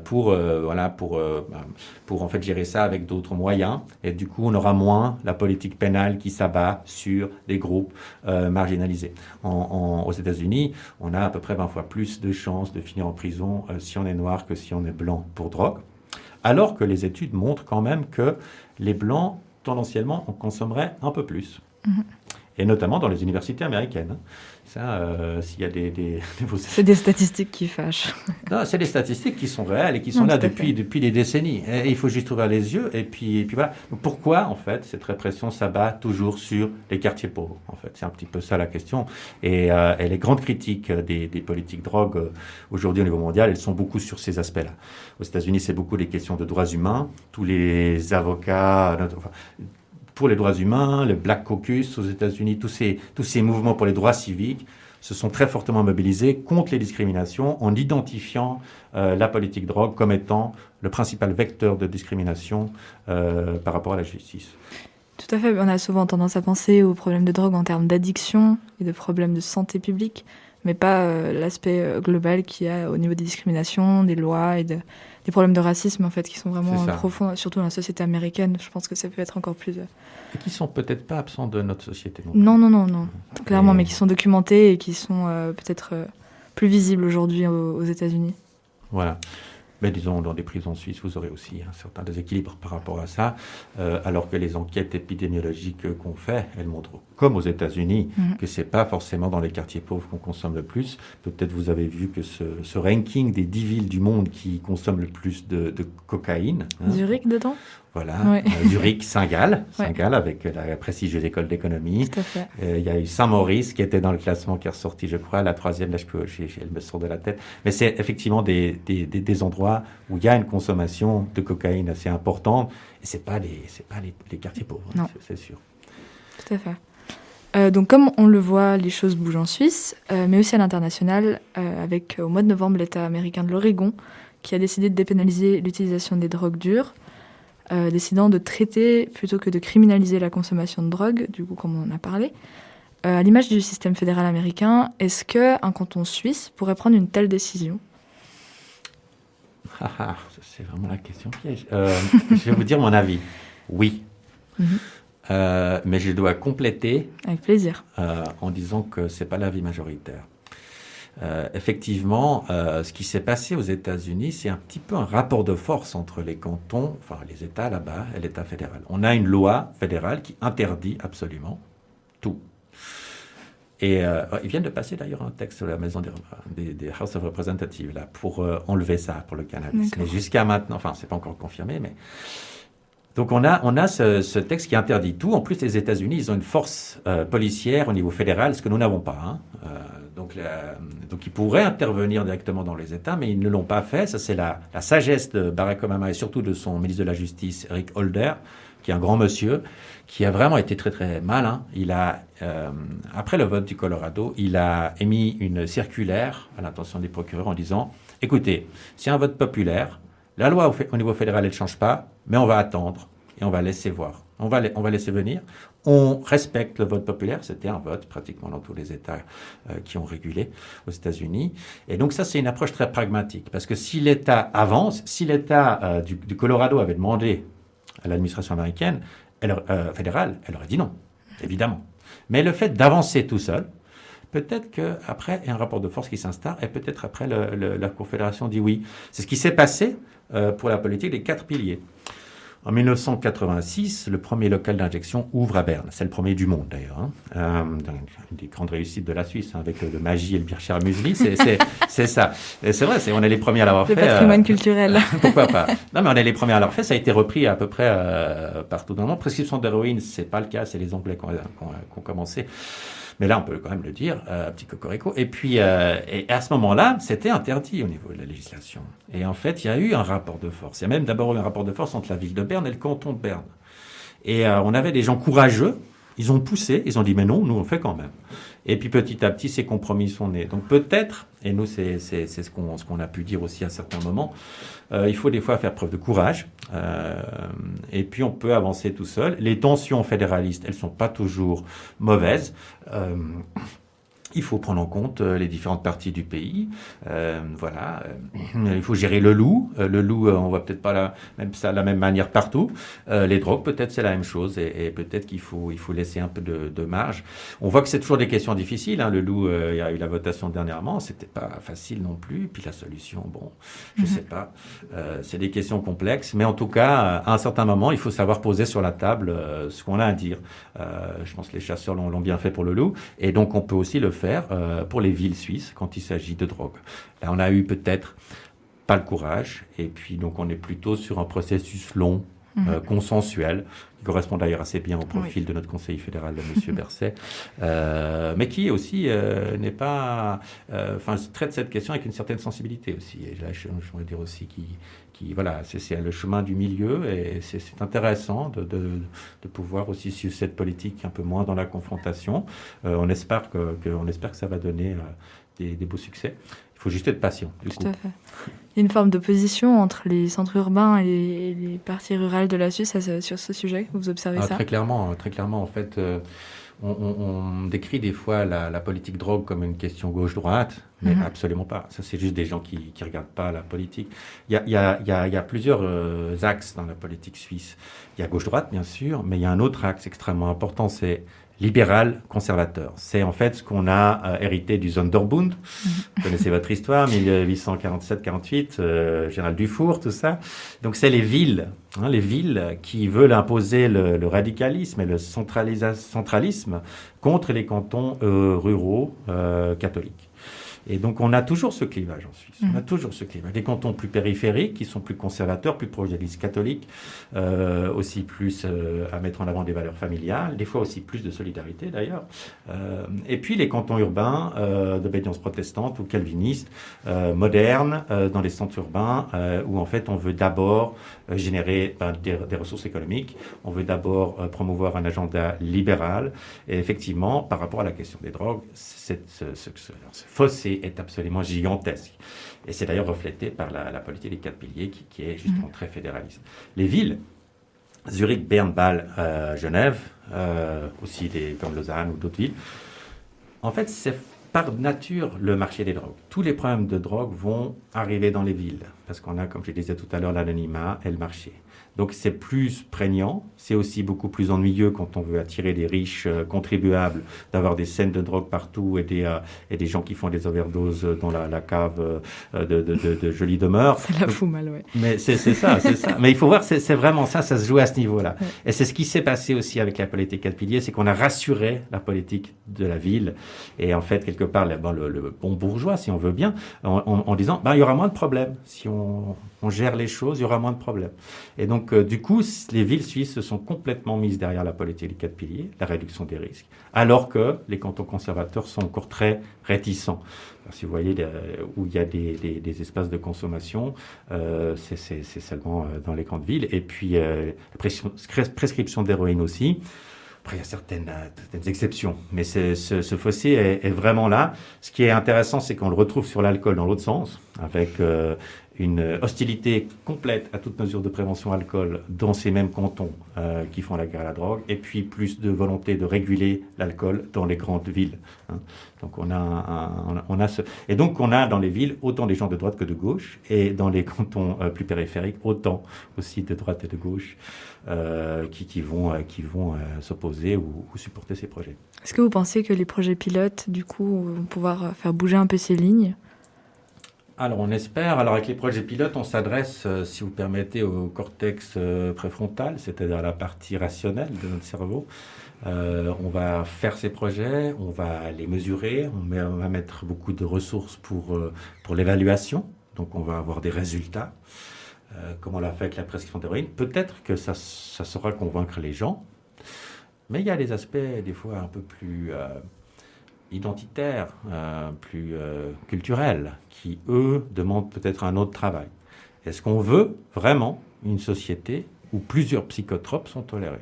pour en fait gérer ça avec d'autres moyens. Et du coup, on aura moins la politique pénale qui s'abat sur des groupes marginalisés. Aux États-Unis, on a à peu près 20 fois plus de chances de finir en prison si on est noir que si on est blanc pour drogue. Alors que les études montrent quand même que les Blancs, tendanciellement, en consommeraient un peu plus. Et notamment dans les universités américaines. Ça, s'il y a C'est des statistiques qui fâchent. Non, c'est des statistiques qui sont réelles et qui sont là depuis des décennies. Et il faut juste ouvrir les yeux et puis voilà. Donc pourquoi, en fait, cette répression s'abat toujours sur les quartiers pauvres? En fait, c'est un petit peu ça la question. Et les grandes critiques des politiques drogue aujourd'hui au niveau mondial, elles sont beaucoup sur ces aspects-là. Aux États-Unis, c'est beaucoup des questions de droits humains. Tous les avocats... pour les droits humains, le Black Caucus aux États-Unis, tous ces mouvements pour les droits civiques se sont très fortement mobilisés contre les discriminations en identifiant la politique drogue comme étant le principal vecteur de discrimination par rapport à la justice. Tout à fait. On a souvent tendance à penser aux problèmes de drogue en termes d'addiction et de problèmes de santé publique, mais pas l'aspect global qu'il y a au niveau des discriminations, des lois et des problèmes de racisme en fait qui sont vraiment profonds, surtout dans la société américaine. Je pense que ça peut être encore plus... Et qui sont peut-être pas absents de notre société. Non. Clairement, mais qui sont documentés et qui sont peut-être plus visibles aujourd'hui aux États-Unis. Voilà. Mais disons, dans des prisons suisses, vous aurez aussi un certain déséquilibre par rapport à ça, alors que les enquêtes épidémiologiques qu'on fait, elles montrent, comme aux États-Unis, que c'est pas forcément dans les quartiers pauvres qu'on consomme le plus. Peut-être vous avez vu que ce ranking des 10 villes du monde qui consomment le plus de cocaïne. Zurich dedans ? Voilà, Zurich, Saint-Gall, avec la prestigieuse école d'économie. Tout à fait. Il y a eu Saint-Maurice qui était dans le classement qui est ressorti, je crois, la 3e, là elle me sort de la tête. Mais c'est effectivement des endroits où il y a une consommation de cocaïne assez importante. Et c'est pas les quartiers pauvres, non. C'est sûr. Tout à fait. Donc comme on le voit, les choses bougent en Suisse, mais aussi à l'international, avec au mois de novembre l'État américain de l'Oregon qui a décidé de dépénaliser l'utilisation des drogues dures, décidant de traiter plutôt que de criminaliser la consommation de drogue, du coup comme on en a parlé. À l'image du système fédéral américain, est-ce qu'un canton suisse pourrait prendre une telle décision ? C'est vraiment la question piège. Je vais vous dire mon avis. Oui. Mais je dois compléter avec plaisir en disant que c'est pas l'avis majoritaire. Effectivement, ce qui s'est passé aux États-Unis, c'est un petit peu un rapport de force entre les cantons, enfin les États là-bas et l'État fédéral. On a une loi fédérale qui interdit absolument tout. Et ils viennent de passer d'ailleurs un texte sur la maison des House of Representatives là, pour enlever ça pour le cannabis. D'accord. Mais jusqu'à maintenant, enfin c'est pas encore confirmé, mais... Donc on a ce texte qui interdit tout. En plus, les États-Unis, ils ont une force policière au niveau fédéral, ce que nous n'avons pas. Donc ils pourraient intervenir directement dans les États, mais ils ne l'ont pas fait. Ça, c'est la sagesse de Barack Obama et surtout de son ministre de la Justice, Eric Holder, qui est un grand monsieur, qui a vraiment été très très malin. Il a, après le vote du Colorado, il a émis une circulaire à l'intention des procureurs en disant « Écoutez, c'est un vote populaire, la loi au niveau fédéral, elle ne change pas, mais on va attendre et on va laisser voir. On va laisser venir. On respecte le vote populaire. » C'était un vote pratiquement dans tous les États qui ont régulé aux États-Unis. Et donc ça, c'est une approche très pragmatique. Parce que si l'État avance, si l'État du Colorado avait demandé à l'administration américaine, fédérale, elle aurait dit non, évidemment. Mais le fait d'avancer tout seul, peut-être qu'après, il y a un rapport de force qui s'installe et peut-être après, la Confédération dit oui. C'est ce qui s'est passé pour la politique des 4 piliers. En 1986, le premier local d'injection ouvre à Berne. C'est le premier du monde, d'ailleurs. Une des grandes réussites de la Suisse, avec le Maggi et le Bircher Müsli, c'est ça. Et c'est vrai, on est les premiers à l'avoir fait. Le patrimoine culturel. Pourquoi pas? Non, mais on est les premiers à l'avoir fait. Ça a été repris à peu près partout dans le monde. Prescription d'héroïne, c'est pas le cas. C'est les Anglais qui ont commencé. Mais là, on peut quand même le dire, petit cocorico. Et puis, et à ce moment-là, c'était interdit au niveau de la législation. Et en fait, il y a eu un rapport de force. Il y a même d'abord eu un rapport de force entre la ville de Berne et le canton de Berne. Et on avait des gens courageux. Ils ont poussé, ils ont dit, mais non, nous, on fait quand même. Et puis, petit à petit, ces compromis sont nés. Donc, peut-être, et nous, c'est ce qu'on a pu dire aussi à certains moments, il faut des fois faire preuve de courage. Et puis, on peut avancer tout seul. Les tensions fédéralistes, elles ne sont pas toujours mauvaises. Il faut prendre en compte les différentes parties du pays. Voilà. Il faut gérer le loup. Le loup, on voit peut-être pas la même manière partout. Les drogues, peut-être c'est la même chose. Et peut-être qu'il faut laisser un peu de marge. On voit que c'est toujours des questions difficiles. Le loup, il y a eu la votation dernièrement. C'était pas facile non plus. Puis la solution, bon, je sais pas. C'est des questions complexes. Mais en tout cas, à un certain moment, il faut savoir poser sur la table ce qu'on a à dire. Je pense que les chasseurs l'ont bien fait pour le loup. Et donc, on peut aussi le faire pour les villes suisses quand il s'agit de drogue. Là, on a eu peut-être pas le courage, et puis donc on est plutôt sur un processus long, consensuel, qui correspond d'ailleurs assez bien au profil de notre conseiller fédéral, M. Berset, mais qui aussi n'est pas... traite cette question avec une certaine sensibilité aussi. Et là, je voudrais dire aussi voilà, c'est le chemin du milieu, et c'est intéressant de pouvoir aussi suivre cette politique un peu moins dans la confrontation. On espère que ça va donner des beaux succès. Il faut juste être patient. Tout à fait. Il y a une forme d'opposition entre les centres urbains et les parties rurales de la Suisse sur ce sujet. Vous observez ça? Très clairement. En fait, on décrit des fois la politique drogue comme une question gauche-droite, mais absolument pas. Ça, c'est juste des gens qui regardent pas la politique. Il y a plusieurs axes dans la politique suisse. Il y a gauche-droite, bien sûr, mais il y a un autre axe extrêmement important, c'est libéral-conservateur. C'est en fait ce qu'on a hérité du Sonderbund. Vous connaissez votre histoire, 1847-48, Général Dufour, tout ça. Donc c'est les villes qui veulent imposer le radicalisme et le centralisme contre les cantons ruraux catholiques. Et donc, on a toujours ce clivage en Suisse. On a toujours ce clivage. Les cantons plus périphériques, qui sont plus conservateurs, plus proches de l'Église catholique, aussi plus à mettre en avant des valeurs familiales, des fois aussi plus de solidarité d'ailleurs. Et puis, les cantons urbains d'obédience protestante ou calviniste, modernes, dans les centres urbains, où en fait, on veut d'abord générer des ressources économiques. On veut d'abord promouvoir un agenda libéral. Et effectivement, par rapport à la question des drogues, ce fossé est absolument gigantesque. Et c'est d'ailleurs reflété par la politique des 4 piliers qui est justement très fédéraliste. Les villes, Zurich, Berne, Bâle, Genève, aussi comme Lausanne ou d'autres villes, en fait, c'est par nature le marché des drogues. Tous les problèmes de drogue vont arriver dans les villes, parce qu'on a, comme je disais tout à l'heure, l'anonymat et le marché. Donc c'est plus prégnant, c'est aussi beaucoup plus ennuyeux quand on veut attirer des riches contribuables, d'avoir des scènes de drogue partout et des gens qui font des overdoses dans la cave de jolies demeures. Ça la fout mal, ouais. Mais c'est ça. Mais il faut voir, c'est vraiment ça se joue à ce niveau-là. Ouais. Et c'est ce qui s'est passé aussi avec la politique 4 piliers, c'est qu'on a rassuré la politique de la ville. Et en fait, quelque part, le bon bourgeois, si on veut bien, en disant, il y aura moins de problèmes. Si on gère les choses, il y aura moins de problèmes. Et donc, du coup, les villes suisses se sont complètement mises derrière la politique des 4 piliers, la réduction des risques, alors que les cantons conservateurs sont encore très réticents. Alors, si vous voyez où il y a des espaces de consommation, c'est seulement dans les grandes villes. Et puis, la prescription d'héroïne aussi. Après, il y a certaines exceptions, mais ce fossé est vraiment là. Ce qui est intéressant, c'est qu'on le retrouve sur l'alcool dans l'autre sens, avec une hostilité complète à toute mesure de prévention alcool dans ces mêmes cantons qui font la guerre à la drogue, et puis plus de volonté de réguler l'alcool dans les grandes villes. Donc on a et donc on a dans les villes autant des gens de droite que de gauche, et dans les cantons plus périphériques autant aussi de droite et de gauche qui vont s'opposer ou supporter ces projets. Est-ce que vous pensez que les projets pilotes, du coup, vont pouvoir faire bouger un peu ces lignes ? Alors, on espère. Alors, avec les projets pilotes, on s'adresse, si vous permettez, au cortex préfrontal, c'est-à-dire à la partie rationnelle de notre cerveau. On va faire ces projets, on va les mesurer, on va mettre beaucoup de ressources pour l'évaluation. Donc, on va avoir des résultats, comme on l'a fait avec la prescription d'héroïne. Peut-être que ça saura convaincre les gens, mais il y a des aspects, des fois, un peu plus identitaires, plus culturels, qui, eux, demandent peut-être un autre travail. Est-ce qu'on veut vraiment une société où plusieurs psychotropes sont tolérés?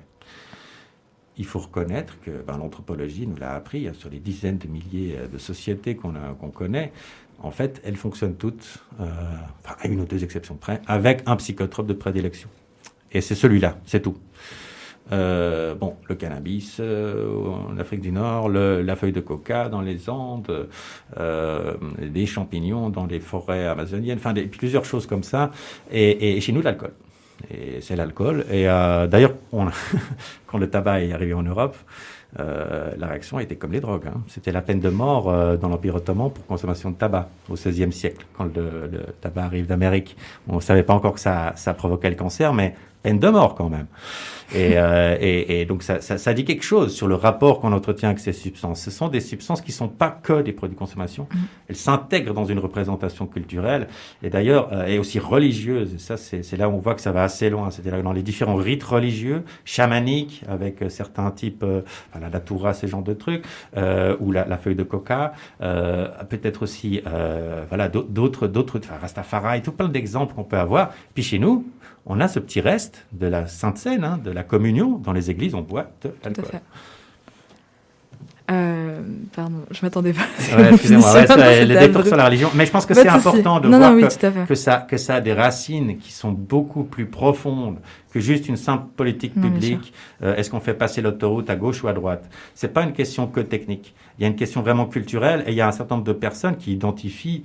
Il faut reconnaître que l'anthropologie nous l'a appris, sur les dizaines de milliers de sociétés qu'on connaît, en fait, elles fonctionnent toutes, à une ou deux exceptions près, avec un psychotrope de prédilection. Et c'est celui-là, c'est tout. Le cannabis en Afrique du Nord, la feuille de coca dans les Andes, des champignons dans les forêts amazoniennes, plusieurs choses comme ça. Et chez nous, l'alcool. Et c'est l'alcool. Et d'ailleurs, quand le tabac est arrivé en Europe, la réaction était comme les drogues. C'était la peine de mort dans l'Empire ottoman pour consommation de tabac au XVIe siècle, quand le tabac arrive d'Amérique. On ne savait pas encore que ça provoquait le cancer, mais peine de mort quand même. Et donc ça dit quelque chose sur le rapport qu'on entretient avec ces substances. Ce sont des substances qui ne sont pas que des produits de consommation. Elles s'intègrent dans une représentation culturelle et d'ailleurs et aussi religieuse. Et ça, c'est là où on voit que ça va assez loin. C'est-à-dire dans les différents rites religieux, chamaniques, avec certains types, la datura, ces genres de trucs, ou la feuille de coca, peut-être aussi d'autres, Rastafari, tout plein d'exemples qu'on peut avoir. Puis chez nous, on a ce petit reste de la Sainte Seine, de la communion. Dans les églises, on boit de l'alcool. Tout à fait. Pardon, je m'attendais pas. Excusez-moi, le détour sur la religion. Mais je pense que c'est important de voir que ça a des racines qui sont beaucoup plus profondes que juste une simple politique publique. Est-ce qu'on fait passer l'autoroute à gauche ou à droite? C'est pas une question que technique. Il y a une question vraiment culturelle et il y a un certain nombre de personnes qui identifient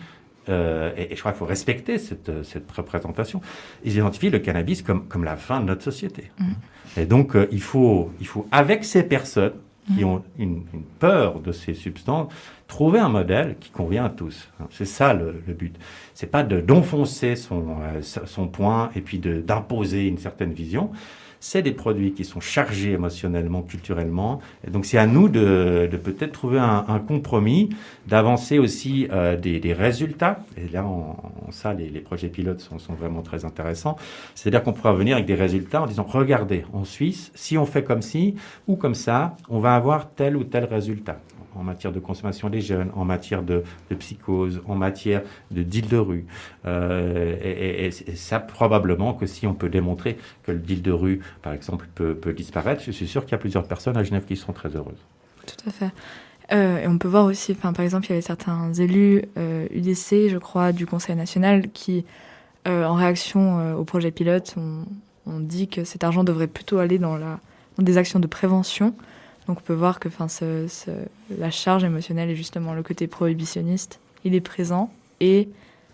et je crois qu'il faut respecter cette représentation. Ils identifient le cannabis comme la fin de notre société. Et donc, il faut, avec ces personnes qui ont une peur de ces substances, trouver un modèle qui convient à tous. C'est ça le but. C'est pas d'enfoncer son point et puis d'imposer une certaine vision. C'est des produits qui sont chargés émotionnellement, culturellement. Et donc, c'est à nous de peut-être trouver un compromis, d'avancer aussi des résultats. Et là, ça, les projets pilotes sont vraiment très intéressants. C'est-à-dire qu'on pourra venir avec des résultats en disant, regardez, en Suisse, si on fait comme ci ou comme ça, on va avoir tel ou tel résultat. En matière de consommation des jeunes, en matière de psychose, en matière de deal de rue. Et ça, probablement que si on peut démontrer que le deal de rue, par exemple, peut disparaître, je suis sûr qu'il y a plusieurs personnes à Genève qui seront très heureuses. Tout à fait. Et on peut voir aussi, par exemple, il y avait certains élus UDC, je crois, du Conseil national, qui, en réaction au projet pilote, ont dit que cet argent devrait plutôt aller dans des actions de prévention. Donc on peut voir que la charge émotionnelle et justement le côté prohibitionniste, il est présent et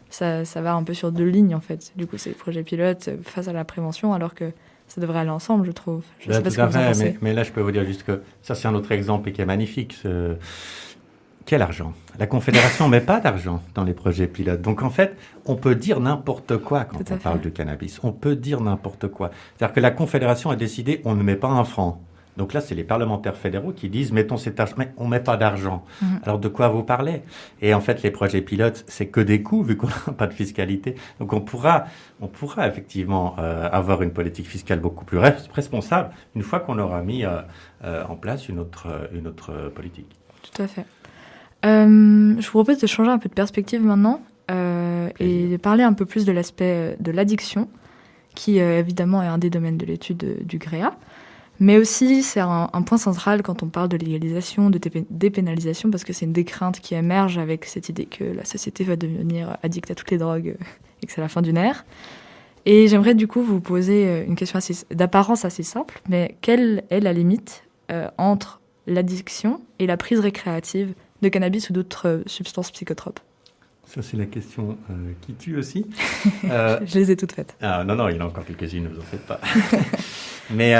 ça va un peu sur deux lignes en fait. Du coup, c'est les projets pilotes face à la prévention alors que ça devrait aller ensemble, je trouve. Je sais pas ce que vous en pensez. Mais là, je peux vous dire juste que ça, c'est un autre exemple et qui est magnifique. Quel argent? La Confédération ne met pas d'argent dans les projets pilotes. Donc, en fait, on peut dire n'importe quoi quand on parle de cannabis. On peut dire n'importe quoi. C'est-à-dire que la Confédération a décidé on ne met pas un franc. Donc là, c'est les parlementaires fédéraux qui disent « mettons cet argent ». Mais on ne met pas d'argent. Alors, de quoi vous parlez? Et en fait, les projets pilotes, c'est que des coûts, vu qu'on n'a pas de fiscalité. Donc, on pourra effectivement avoir une politique fiscale beaucoup plus responsable une fois qu'on aura mis en place une autre politique. Tout à fait. Je vous propose de changer un peu de perspective maintenant et de parler un peu plus de l'aspect de l'addiction, qui évidemment est un des domaines de l'étude du GREA. Mais aussi, c'est un point central quand on parle de légalisation, de dépénalisation, parce que c'est une des craintes qui émerge avec cette idée que la société va devenir addict à toutes les drogues et que c'est la fin d'une ère. Et j'aimerais du coup vous poser une question d'apparence assez simple, mais quelle est la limite entre l'addiction et la prise récréative de cannabis ou d'autres substances psychotropes? Ça, c'est la question qui tue aussi. Je les ai toutes faites. Ah, non, il y en a encore quelques-unes, ne vous en faites pas. Mais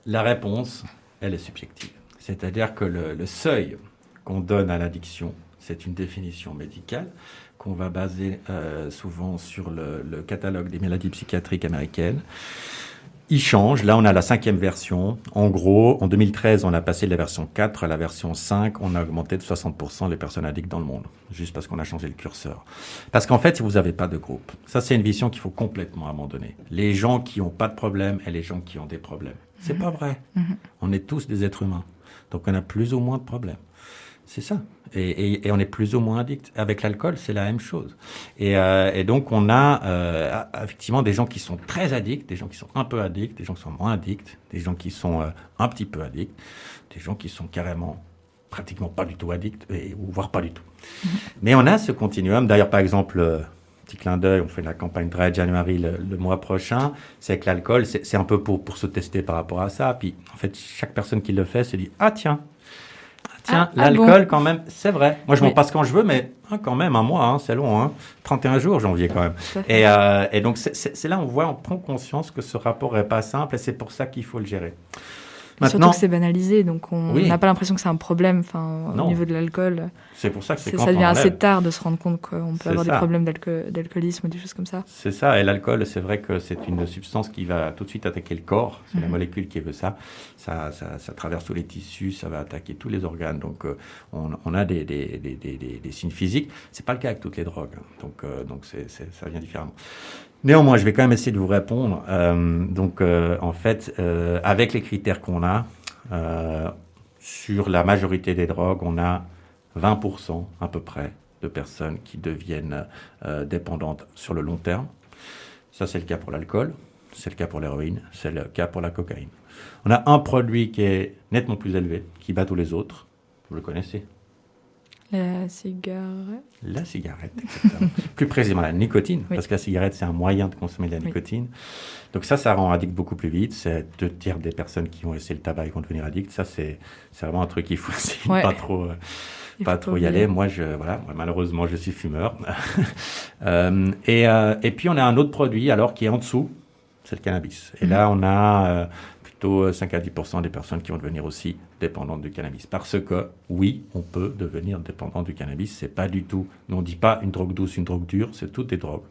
la réponse, elle est subjective. C'est-à-dire que le seuil qu'on donne à l'addiction, c'est une définition médicale qu'on va baser souvent sur le catalogue des maladies psychiatriques américaines. Il change. Là, on a la 5e version. En gros, en 2013, on a passé de la version 4 à la version 5. On a augmenté de 60% les personnes addictes dans le monde, juste parce qu'on a changé le curseur. Parce qu'en fait, si vous n'avez pas de groupe, ça, c'est une vision qu'il faut complètement abandonner. Les gens qui n'ont pas de problème et les gens qui ont des problèmes. C'est pas vrai. On est tous des êtres humains. Donc, on a plus ou moins de problèmes. C'est ça. Et on est plus ou moins addict. Avec l'alcool, c'est la même chose. Et donc, on a effectivement des gens qui sont très addicts, des gens qui sont un peu addicts, des gens qui sont moins addicts, des gens qui sont un petit peu addicts, des gens qui sont carrément, pratiquement pas du tout addicts, ou voire pas du tout. Mais on a ce continuum. D'ailleurs, par exemple, petit clin d'œil, on fait la campagne Dry January le mois prochain. C'est que l'alcool, c'est un peu pour se tester par rapport à ça. Puis, en fait, chaque personne qui le fait se dit « Ah, tiens, l'alcool, quand même, c'est vrai. Moi, je m'en passe quand je veux, mais quand même, un mois, c'est long. 31 jours, janvier, quand même. Et donc, c'est là, on prend conscience que ce rapport n'est pas simple et c'est pour ça qu'il faut le gérer. Maintenant, surtout que c'est banalisé, donc on n'a pas l'impression que c'est un problème au niveau de l'alcool. C'est pour ça que ça devient assez tard de se rendre compte qu'on peut avoir des problèmes d'alcoolisme ou des choses comme ça. C'est ça, et l'alcool, c'est vrai que c'est une substance qui va tout de suite attaquer le corps. C'est la molécule qui veut ça. Ça traverse tous les tissus, ça va attaquer tous les organes. Donc, on a des signes physiques. C'est pas le cas avec toutes les drogues. Donc ça vient différemment. Néanmoins, je vais quand même essayer de vous répondre. En fait, avec les critères qu'on a, sur la majorité des drogues, on a 20% à peu près de personnes qui deviennent dépendantes sur le long terme. Ça, c'est le cas pour l'alcool, c'est le cas pour l'héroïne, c'est le cas pour la cocaïne. On a un produit qui est nettement plus élevé, qui bat tous les autres. Vous le connaissez ? La cigarette. La cigarette, exactement. Plus précisément la nicotine, parce que la cigarette, c'est un moyen de consommer de la nicotine. Donc ça rend addict beaucoup plus vite. C'est 2/3 des personnes qui ont essayé le tabac et vont devenir addicts. Ça, c'est vraiment un truc qu'il faut essayer de pas trop y aller. Moi, malheureusement, je suis fumeur. Et puis, on a un autre produit, alors, qui est en dessous, c'est le cannabis. Et là, on a plutôt 5 à 10% des personnes qui vont devenir aussi dépendantes du cannabis. Parce que, oui, on peut devenir dépendant du cannabis. C'est pas du tout, nous on dit pas une drogue douce, une drogue dure, c'est toutes des drogues.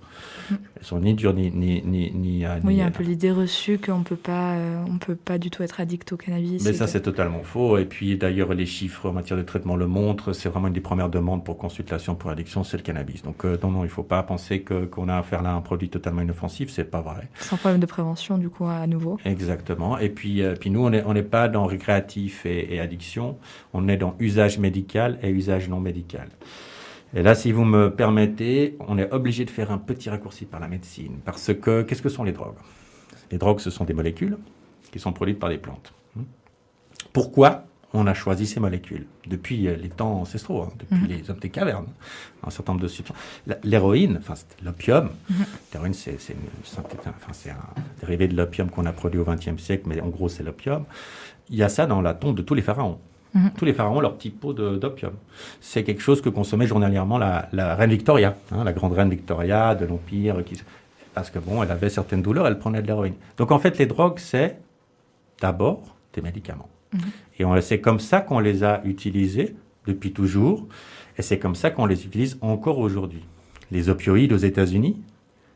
Elles sont ni dures, ni oui, il y a un peu l'idée reçue qu'on peut pas du tout être addict au cannabis. Mais ça, c'est totalement faux. Et puis, d'ailleurs, les chiffres en matière de traitement le montrent. C'est vraiment une des premières demandes pour consultation pour addiction, c'est le cannabis. Donc, non, il faut pas penser qu'on a affaire là à un produit totalement inoffensif. C'est pas vrai. C'est un problème de prévention, du coup, à nouveau. Exactement. Et puis nous, on n'est pas dans récréatif et addiction. On est dans usage médical et usage non médical. Et là, si vous me permettez, on est obligé de faire un petit raccourci par la médecine. Parce que, qu'est-ce que sont les drogues ? Les drogues, ce sont des molécules qui sont produites par des plantes. Pourquoi on a choisi ces molécules ? Depuis les temps ancestraux, depuis les hommes des cavernes, un certain nombre de substances. L'héroïne, l'opium, l'héroïne, c'est un dérivé de l'opium qu'on a produit au XXe siècle, mais en gros, c'est l'opium. Il y a ça dans la tombe de tous les pharaons. Tous les pharaons, leur petit pot d'opium. C'est quelque chose que consommait journalièrement la reine Victoria, la grande reine Victoria de l'Empire, parce que elle avait certaines douleurs, elle prenait de l'héroïne. Donc en fait, les drogues, c'est d'abord des médicaments. Et c'est comme ça qu'on les a utilisés depuis toujours, et c'est comme ça qu'on les utilise encore aujourd'hui. Les opioïdes aux États-Unis,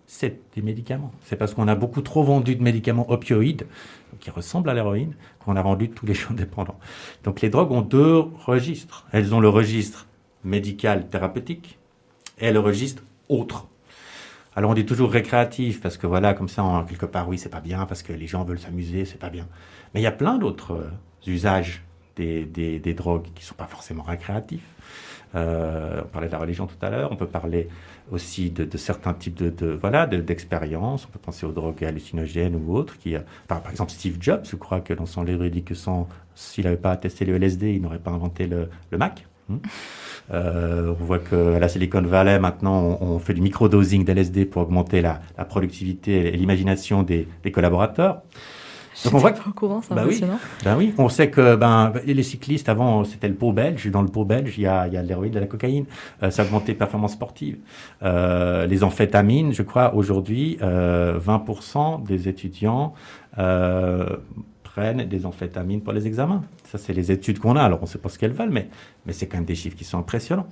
c'est des médicaments. C'est parce qu'on a beaucoup trop vendu de médicaments opioïdes, qui ressemblent à l'héroïne, qu'on a rendu tous les gens dépendants. Donc les drogues ont 2 registres. Elles ont le registre médical thérapeutique et le registre autre. Alors on dit toujours récréatif, parce que comme ça, quelque part, oui, c'est pas bien, parce que les gens veulent s'amuser, c'est pas bien. Mais il y a plein d'autres usages des drogues qui sont pas forcément récréatifs. On parlait de la religion tout à l'heure, on peut parler aussi de certains types d'expériences. On peut penser aux drogues hallucinogènes ou autres. Par exemple, Steve Jobs, je crois que dans son livre, il dit que s'il n'avait pas testé le LSD, il n'aurait pas inventé le Mac. On voit qu'à la Silicon Valley, maintenant, on fait du microdosing d'LSD pour augmenter la productivité et l'imagination des collaborateurs. Donc on voit pas au courant, c'est impressionnant. Oui, on sait que les cyclistes avant c'était le pot belge. Dans le pot belge, il y a de l'héroïne, de la cocaïne. Ça a augmenté les performances sportives. Les amphétamines, je crois aujourd'hui, 20% des étudiants prennent des amphétamines pour les examens. Ça, c'est les études qu'on a. Alors, on ne sait pas ce qu'elles valent, mais c'est quand même des chiffres qui sont impressionnants.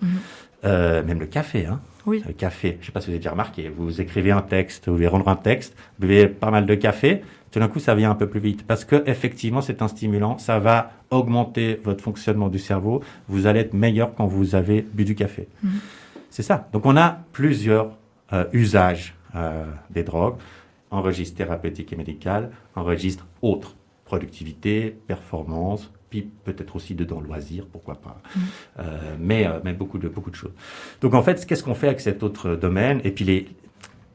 Même le café, hein. Oui. Le café, je ne sais pas si vous avez déjà remarqué, vous écrivez un texte, vous voulez rendre un texte, vous buvez pas mal de café, tout d'un coup, ça vient un peu plus vite. Parce qu'effectivement, c'est un stimulant, ça va augmenter votre fonctionnement du cerveau. Vous allez être meilleur quand vous avez bu du café. C'est ça. Donc, on a plusieurs usages des drogues, en registre thérapeutique et médical, en registre autre, productivité, performance, puis peut-être aussi dedans loisirs, pourquoi pas, mais beaucoup de choses. Donc en fait, qu'est-ce qu'on fait avec cet autre domaine? Et puis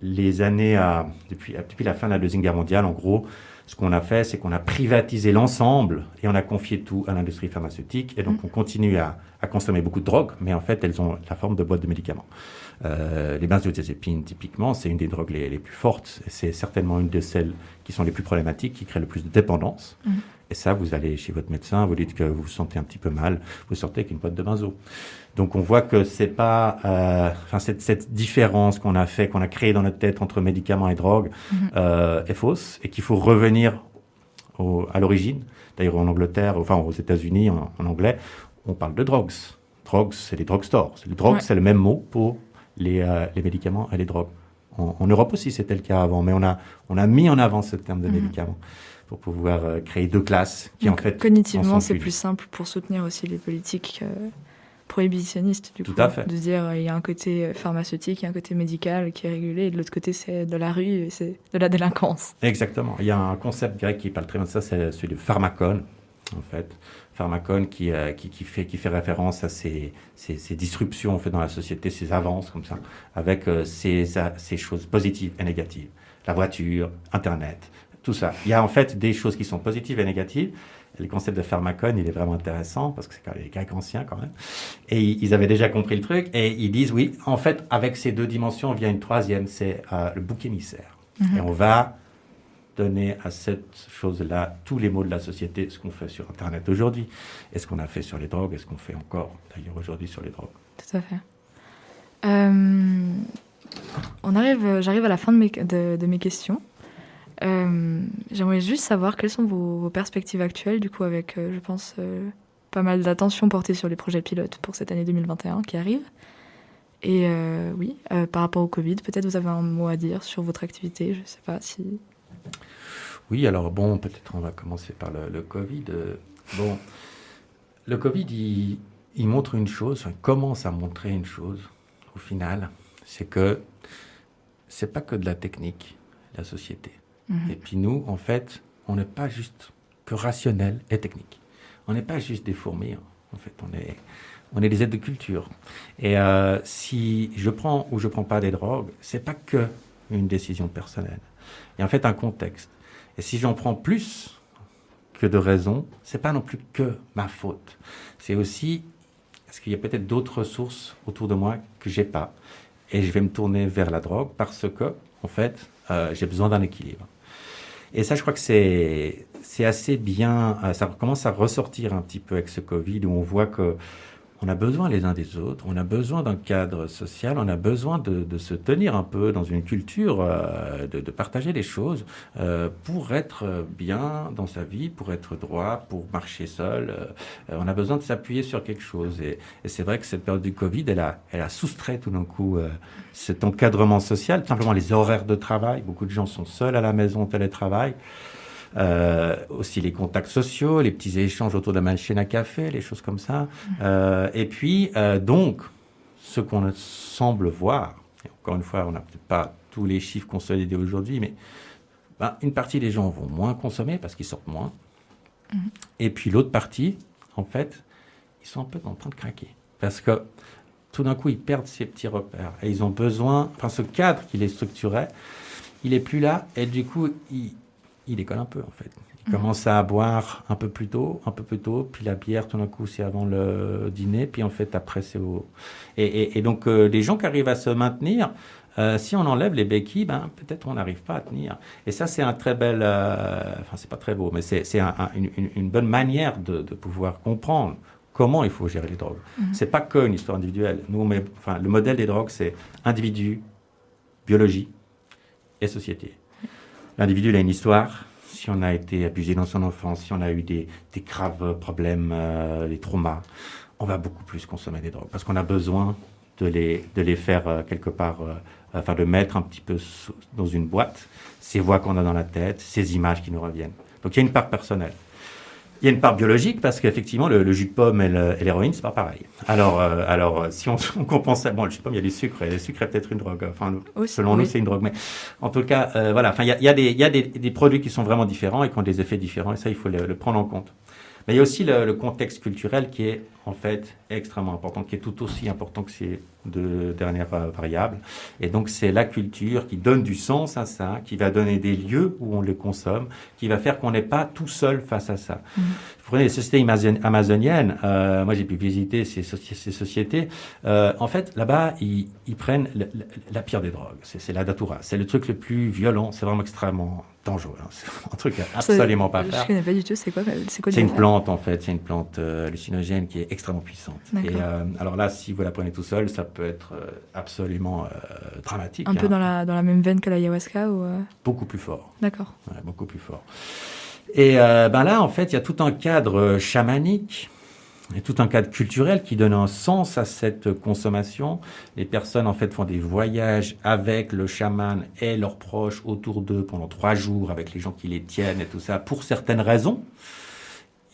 les années, depuis la fin de la Deuxième Guerre mondiale, en gros, ce qu'on a fait, c'est qu'on a privatisé l'ensemble et on a confié tout à l'industrie pharmaceutique. Et donc on continue à consommer beaucoup de drogues, mais en fait, elles ont la forme de boîtes de médicaments. Les benzodiazépines, typiquement, c'est une des drogues les plus fortes. C'est certainement une de celles qui sont les plus problématiques, qui créent le plus de dépendance. Et ça, vous allez chez votre médecin, vous dites que vous vous sentez un petit peu mal, vous sortez avec une boîte de benzo. Donc on voit que c'est pas, cette différence qu'on a créée dans notre tête entre médicaments et drogue est fausse et qu'il faut revenir à l'origine. D'ailleurs en Angleterre, enfin aux États-Unis, en anglais, on parle de drugs. Drugs, c'est les drugstores. C'est le même mot pour les médicaments et les drogues. En Europe aussi, c'était le cas avant, mais on a mis en avant ce terme de médicaments pour pouvoir créer deux classes qui, donc, en fait... cognitivement, c'est plus simple pour soutenir aussi les politiques prohibitionnistes, du coup. Tout à fait. De dire il y a un côté pharmaceutique, il y a un côté médical qui est régulé, et de l'autre côté, c'est de la rue, et c'est de la délinquance. Exactement. Il y a un concept grec qui parle très bien de ça, c'est celui de pharmakon, en fait. Pharmakon qui fait référence à ces disruptions en fait, dans la société, ces avances comme ça, avec ces choses positives et négatives. La voiture, Internet, tout ça. Il y a en fait des choses qui sont positives et négatives. Et le concept de pharmakon, il est vraiment intéressant parce que c'est quand même les Grecs anciens quand même. Et ils avaient déjà compris le truc et ils disent oui, en fait, avec ces deux dimensions, vient une troisième, c'est le bouc émissaire. Et on va donner à cette chose-là tous les maux de la société, ce qu'on fait sur Internet aujourd'hui, et ce qu'on a fait sur les drogues, et ce qu'on fait encore d'ailleurs aujourd'hui sur les drogues. Tout à fait. J'arrive à la fin de mes questions. J'aimerais juste savoir quelles sont vos perspectives actuelles, du coup, avec, je pense, pas mal d'attention portée sur les projets pilotes pour cette année 2021 qui arrive. Et par rapport au Covid, peut-être vous avez un mot à dire sur votre activité, je ne sais pas si... Oui, alors bon, peut-être on va commencer par le Covid. Bon, le Covid, il montre une chose, enfin, commence à montrer une chose, au final, c'est que c'est pas que de la technique, la société. Et puis nous, en fait, on n'est pas juste que rationnel et technique. On n'est pas juste des fourmis, en fait, on est des êtres de culture. Et si je prends ou je prends pas des drogues, c'est pas que une décision personnelle. Il y a en fait un contexte. Et si j'en prends plus que de raisons, c'est pas non plus que ma faute. C'est aussi parce qu'il y a peut-être d'autres ressources autour de moi que j'ai pas. Et je vais me tourner vers la drogue parce que, en fait, j'ai besoin d'un équilibre. Et ça, je crois que c'est assez bien. Ça commence à ressortir un petit peu avec ce Covid où on voit que on a besoin les uns des autres, on a besoin d'un cadre social, on a besoin de se tenir un peu dans une culture, de partager les choses pour être bien dans sa vie, pour être droit, pour marcher seul. On a besoin de s'appuyer sur quelque chose. Et c'est vrai que cette période du Covid, elle a soustrait tout d'un coup cet encadrement social, tout simplement les horaires de travail. Beaucoup de gens sont seuls à la maison, télétravail. Aussi les contacts sociaux, les petits échanges autour de la machine à café, les choses comme ça. Et puis, donc, ce qu'on semble voir, et encore une fois, on n'a peut-être pas tous les chiffres consolidés aujourd'hui, mais une partie des gens vont moins consommer parce qu'ils sortent moins. Et puis l'autre partie, en fait, ils sont un peu en train de craquer. Parce que tout d'un coup, ils perdent ces petits repères. Et ils ont besoin, ce cadre qui les structurait, il n'est plus là. Et du coup, il décolle un peu, en fait. Il commence à boire un peu plus tôt, puis la bière, tout d'un coup, c'est avant le dîner, puis en fait, après, c'est au... Et donc, les gens qui arrivent à se maintenir, si on enlève les béquilles, peut-être on n'arrive pas à tenir. Et ça, c'est un très bel... c'est pas très beau, mais c'est une bonne manière de pouvoir comprendre comment il faut gérer les drogues. C'est pas qu'une histoire individuelle. Nous, le modèle des drogues, c'est individu, biologie et société. L'individu, il a une histoire, si on a été abusé dans son enfance, si on a eu des graves problèmes, des traumas, on va beaucoup plus consommer des drogues parce qu'on a besoin de les faire quelque part, enfin de mettre un petit peu dans une boîte ces voix qu'on a dans la tête, ces images qui nous reviennent. Donc il y a une part personnelle. Il y a une part biologique parce qu'effectivement le jus de pomme et l'héroïne c'est pas pareil. Alors si on compense ça, bon le jus de pomme il y a du sucre et le sucre est peut-être une drogue. Enfin selon nous c'est une drogue, mais en tout cas voilà. Enfin il y a des produits qui sont vraiment différents et qui ont des effets différents et ça il faut le prendre en compte. Mais il y a aussi le contexte culturel qui est en fait extrêmement important, qui est tout aussi important que ces deux dernières variables. Et donc c'est la culture qui donne du sens à ça, qui va donner des lieux où on les consomme, qui va faire qu'on n'est pas tout seul face à ça. Vous prenez les sociétés amazoniennes, moi j'ai pu visiter ces sociétés, en fait là-bas ils prennent la pire des drogues, c'est la datura, c'est le truc le plus violent, c'est vraiment extrêmement dangereux, hein. C'est un truc absolument pas à faire. Je connais pas du tout, c'est quoi C'est une plante en fait, c'est une plante hallucinogène qui est extrêmement puissante. Et alors là, si vous la prenez tout seul, ça peut être absolument dramatique. Un peu dans la même veine que l'ayahuasca ou Beaucoup plus fort. D'accord. Ouais, beaucoup plus fort. Et là, en fait, il y a tout un cadre chamanique et tout un cadre culturel qui donne un sens à cette consommation. Les personnes, en fait, font des voyages avec le chaman et leurs proches autour d'eux pendant 3 jours, avec les gens qui les tiennent et tout ça, pour certaines raisons.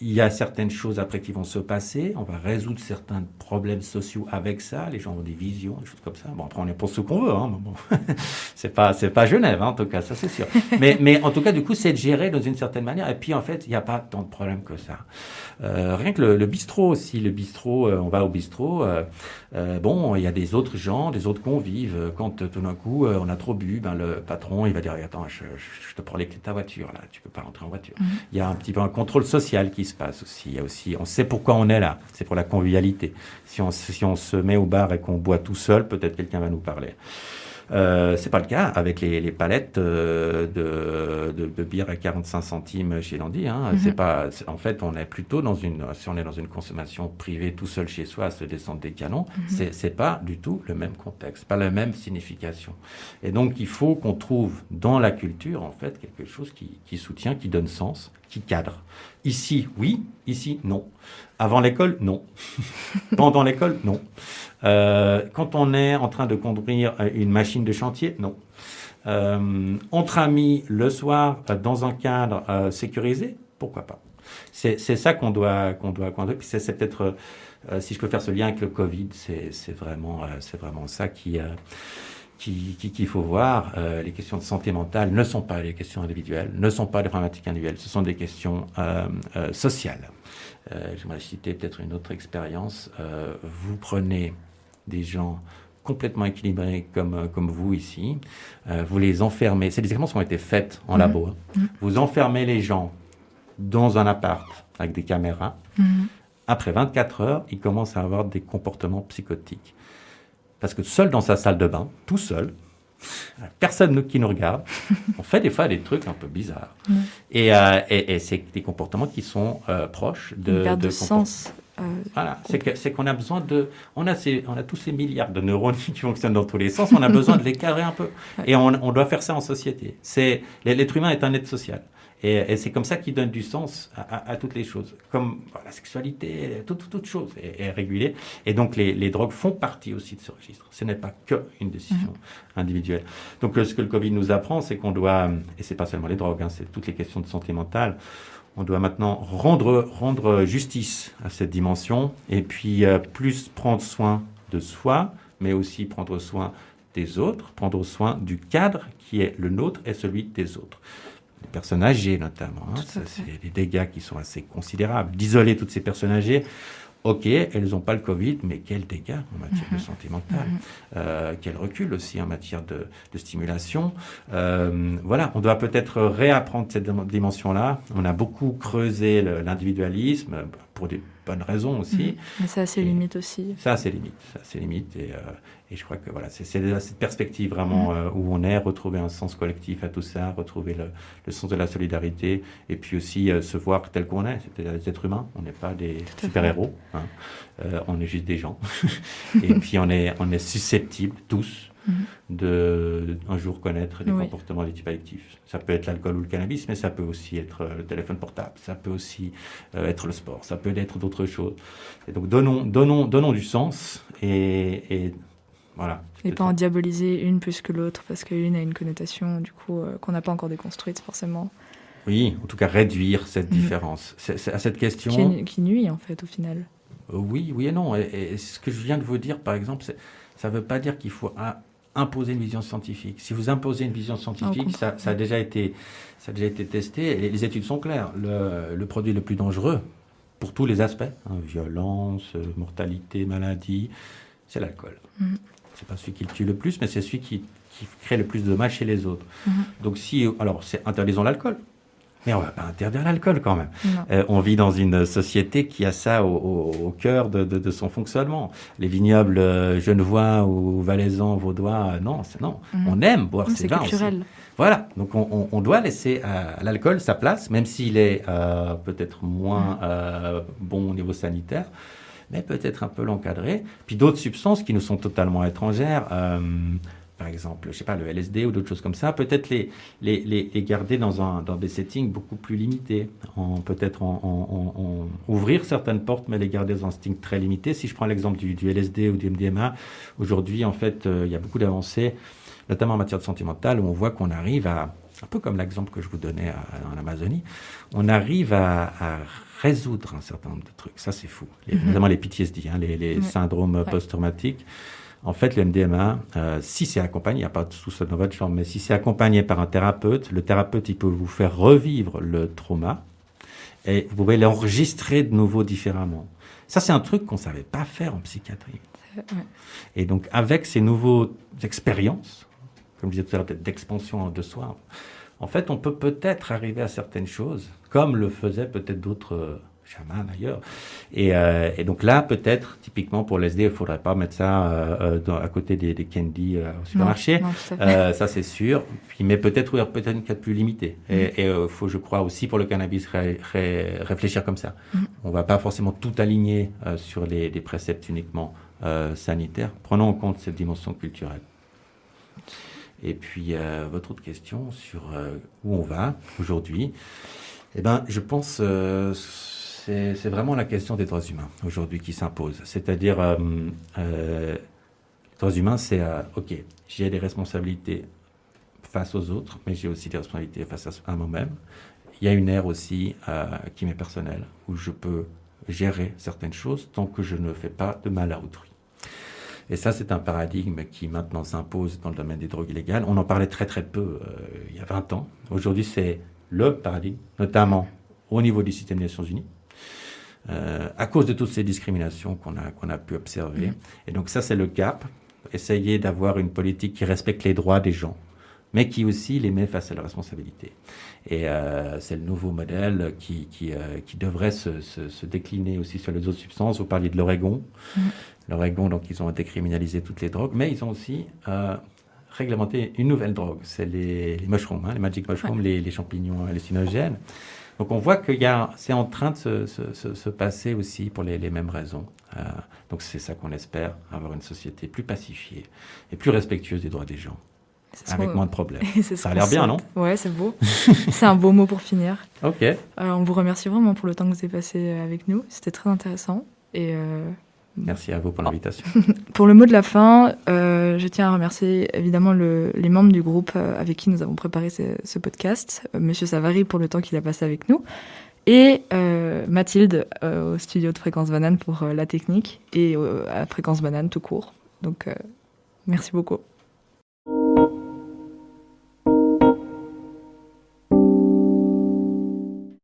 Il y a certaines choses après qui vont se passer. On va résoudre certains problèmes sociaux avec ça. Les gens ont des visions, des choses comme ça. Bon, après, on est pour ce qu'on veut. Hein. Bon. c'est pas Genève, hein, en tout cas, ça c'est sûr. mais en tout cas, du coup, c'est géré dans une certaine manière. Et puis, en fait, il n'y a pas tant de problèmes que ça. Rien que le bistrot aussi. Le bistrot, on va au bistrot. Bon, il y a des autres gens, des autres convives. Quand tout d'un coup, on a trop bu, le patron, il va dire, attends, je te prends les clés de ta voiture, là. Tu peux pas rentrer en voiture. Il y a un petit peu un contrôle social qui se passe aussi. Il y a aussi, on sait pourquoi on est là. C'est pour la convivialité. Si on se met au bar et qu'on boit tout seul, peut-être quelqu'un va nous parler. C'est pas le cas avec les palettes de bière à 45 centimes chez Landy. Hein. En fait, on est plutôt si on est dans une consommation privée tout seul chez soi à se descendre des canons, c'est pas du tout le même contexte, pas la même signification. Et donc, il faut qu'on trouve dans la culture, en fait, quelque chose qui soutient, qui donne sens, qui cadre. Ici, oui. Ici, non. Avant l'école, non. Pendant l'école, non. Quand on est en train de conduire une machine de chantier, non. Entre amis, le soir, dans un cadre sécurisé, pourquoi pas. C'est ça qu'on doit conduire. Puis c'est peut-être, si je peux faire ce lien avec le Covid, c'est vraiment ça qu'il faut voir. Les questions de santé mentale ne sont pas des questions individuelles, ne sont pas des problématiques individuelles, ce sont des questions sociales. J'aimerais citer peut-être une autre expérience. Vous prenez des gens complètement équilibrés comme vous ici, vous les enfermez, c'est des expériences qui ont été faites en labo, vous enfermez les gens dans un appart avec des caméras, après 24 heures, ils commencent à avoir des comportements psychotiques. Parce que seul dans sa salle de bain, tout seul, personne qui nous regarde, on fait des fois des trucs un peu bizarres. Et c'est des comportements qui sont proches de... Une perte de sens. Voilà, c'est qu'on a besoin de... On a tous ces milliards de neurones qui fonctionnent dans tous les sens, on a besoin de les cadrer un peu. Et on doit faire ça en société. L'être humain est un être social. Et c'est comme ça qu'il donne du sens à toutes les choses. Comme la sexualité, toute chose est régulée. Et donc, les drogues font partie aussi de ce registre. Ce n'est pas qu'une décision individuelle. Donc, ce que le Covid nous apprend, c'est qu'on doit, et c'est pas seulement les drogues, c'est toutes les questions de santé mentale, on doit maintenant rendre justice à cette dimension et puis plus prendre soin de soi, mais aussi prendre soin des autres, prendre soin du cadre qui est le nôtre et celui des autres. Les personnes âgées notamment, c'est des dégâts qui sont assez considérables. D'isoler toutes ces personnes âgées, ok, elles n'ont pas le Covid, mais quels dégâts en matière de santé mentale, quel recul aussi en matière de stimulation. Voilà, on doit peut-être réapprendre cette dimension-là. On a beaucoup creusé l'individualisme pour des bonnes raisons aussi. Mais ça a ses limites aussi. Ça a ses limites. Et je crois que voilà, c'est cette perspective vraiment où on est, retrouver un sens collectif à tout ça, retrouver le sens de la solidarité, et puis aussi se voir tel qu'on est, c'est-à-dire des êtres humains. On n'est pas des super-héros, hein. On est juste des gens. Et puis on est susceptibles tous de un jour connaître des Oui. comportements de type addictif. Ça peut être l'alcool ou le cannabis, mais ça peut aussi être le téléphone portable, ça peut aussi être le sport, ça peut être d'autres choses. Et donc donnons du sens et voilà. Et pas en diaboliser une plus que l'autre, parce qu'une a une connotation, du coup, qu'on n'a pas encore déconstruite, forcément. Oui, en tout cas, réduire cette différence. C'est à cette question... Qui nuit, en fait, au final. Oui et non. Et ce que je viens de vous dire, par exemple, ça ne veut pas dire qu'il faut imposer une vision scientifique. Si vous imposez une vision scientifique, ça a déjà été testé. Et les études sont claires. Le produit le plus dangereux, pour tous les aspects, violence, mortalité, maladie, c'est l'alcool. C'est pas celui qui le tue le plus, mais c'est celui qui crée le plus de dommages chez les autres. Donc interdisons l'alcool. Mais on ne va pas interdire l'alcool quand même. On vit dans une société qui a ça au cœur de son fonctionnement. Les vignobles genevois ou valaisans, vaudois, non. On aime boire ces vins aussi. C'est culturel. Voilà, donc on doit laisser à l'alcool sa place, même s'il est peut-être moins bon au niveau sanitaire, mais peut-être un peu l'encadrer. Puis d'autres substances qui nous sont totalement étrangères, par exemple, je sais pas, le LSD ou d'autres choses comme ça, peut-être les garder dans des settings beaucoup plus limités. Peut-être ouvrir certaines portes, mais les garder dans un setting très limité. Si je prends l'exemple du LSD ou du MDMA, aujourd'hui, en fait, il y a beaucoup d'avancées, notamment en matière de santé mentale, où on voit qu'on arrive à, un peu comme l'exemple que je vous donnais en Amazonie, on arrive à résoudre un certain nombre de trucs. Ça, c'est fou. Notamment les PTSD, les syndromes post-traumatiques. En fait, le MDMA, si c'est accompagné, il n'y a pas tout ça dans votre chambre, mais si c'est accompagné par un thérapeute, le thérapeute, il peut vous faire revivre le trauma et vous pouvez l'enregistrer de nouveau différemment. Ça, c'est un truc qu'on ne savait pas faire en psychiatrie. Et donc, avec ces nouvelles expériences, comme je disais tout à l'heure, peut-être d'expansion de soi, en fait, on peut peut-être arriver à certaines choses, comme le faisaient peut-être d'autres chamans ailleurs. Et donc là, peut-être, typiquement pour l'SD, il ne faudrait pas mettre ça à côté des candy au supermarché. Non, ça, c'est sûr. Mais peut-être une cadre plus limité. Et il faut, je crois, aussi pour le cannabis, réfléchir comme ça. On ne va pas forcément tout aligner sur les préceptes uniquement sanitaires. Prenons en compte cette dimension culturelle. Et puis, votre autre question sur où on va aujourd'hui, je pense c'est vraiment la question des droits humains aujourd'hui qui s'impose. C'est-à-dire, les droits humains, c'est OK, j'ai des responsabilités face aux autres, mais j'ai aussi des responsabilités face à moi-même. Il y a une ère aussi qui m'est personnelle, où je peux gérer certaines choses tant que je ne fais pas de mal à autrui. Et ça, c'est un paradigme qui maintenant s'impose dans le domaine des drogues illégales. On en parlait très très peu il y a 20 ans. Aujourd'hui, c'est le paradigme, notamment au niveau du système des Nations Unies, à cause de toutes ces discriminations qu'on a pu observer. Et donc ça, c'est le cap. Essayer d'avoir une politique qui respecte les droits des gens, mais qui aussi les met face à leurs responsabilités. Et c'est le nouveau modèle qui devrait se décliner aussi sur les autres substances. Vous parliez de l'Oregon. L'Oregon, donc, ils ont décriminalisé toutes les drogues, mais ils ont aussi réglementé une nouvelle drogue. C'est les mushrooms, les magic mushrooms, les champignons hallucinogènes. Donc, on voit que c'est en train de se passer aussi pour les mêmes raisons. Donc, c'est ça qu'on espère, avoir une société plus pacifiée et plus respectueuse des droits des gens. Avec moins de problèmes. Ça a l'air bien, non ? Ouais, c'est beau. C'est un beau mot pour finir. Ok. On vous remercie vraiment pour le temps que vous avez passé avec nous. C'était très intéressant. Et merci à vous pour l'invitation. Pour le mot de la fin, je tiens à remercier évidemment les membres du groupe avec qui nous avons préparé ce podcast. Monsieur Savary pour le temps qu'il a passé avec nous. Et Mathilde au studio de Fréquence Banane pour la technique et à Fréquence Banane tout court. Donc, merci beaucoup.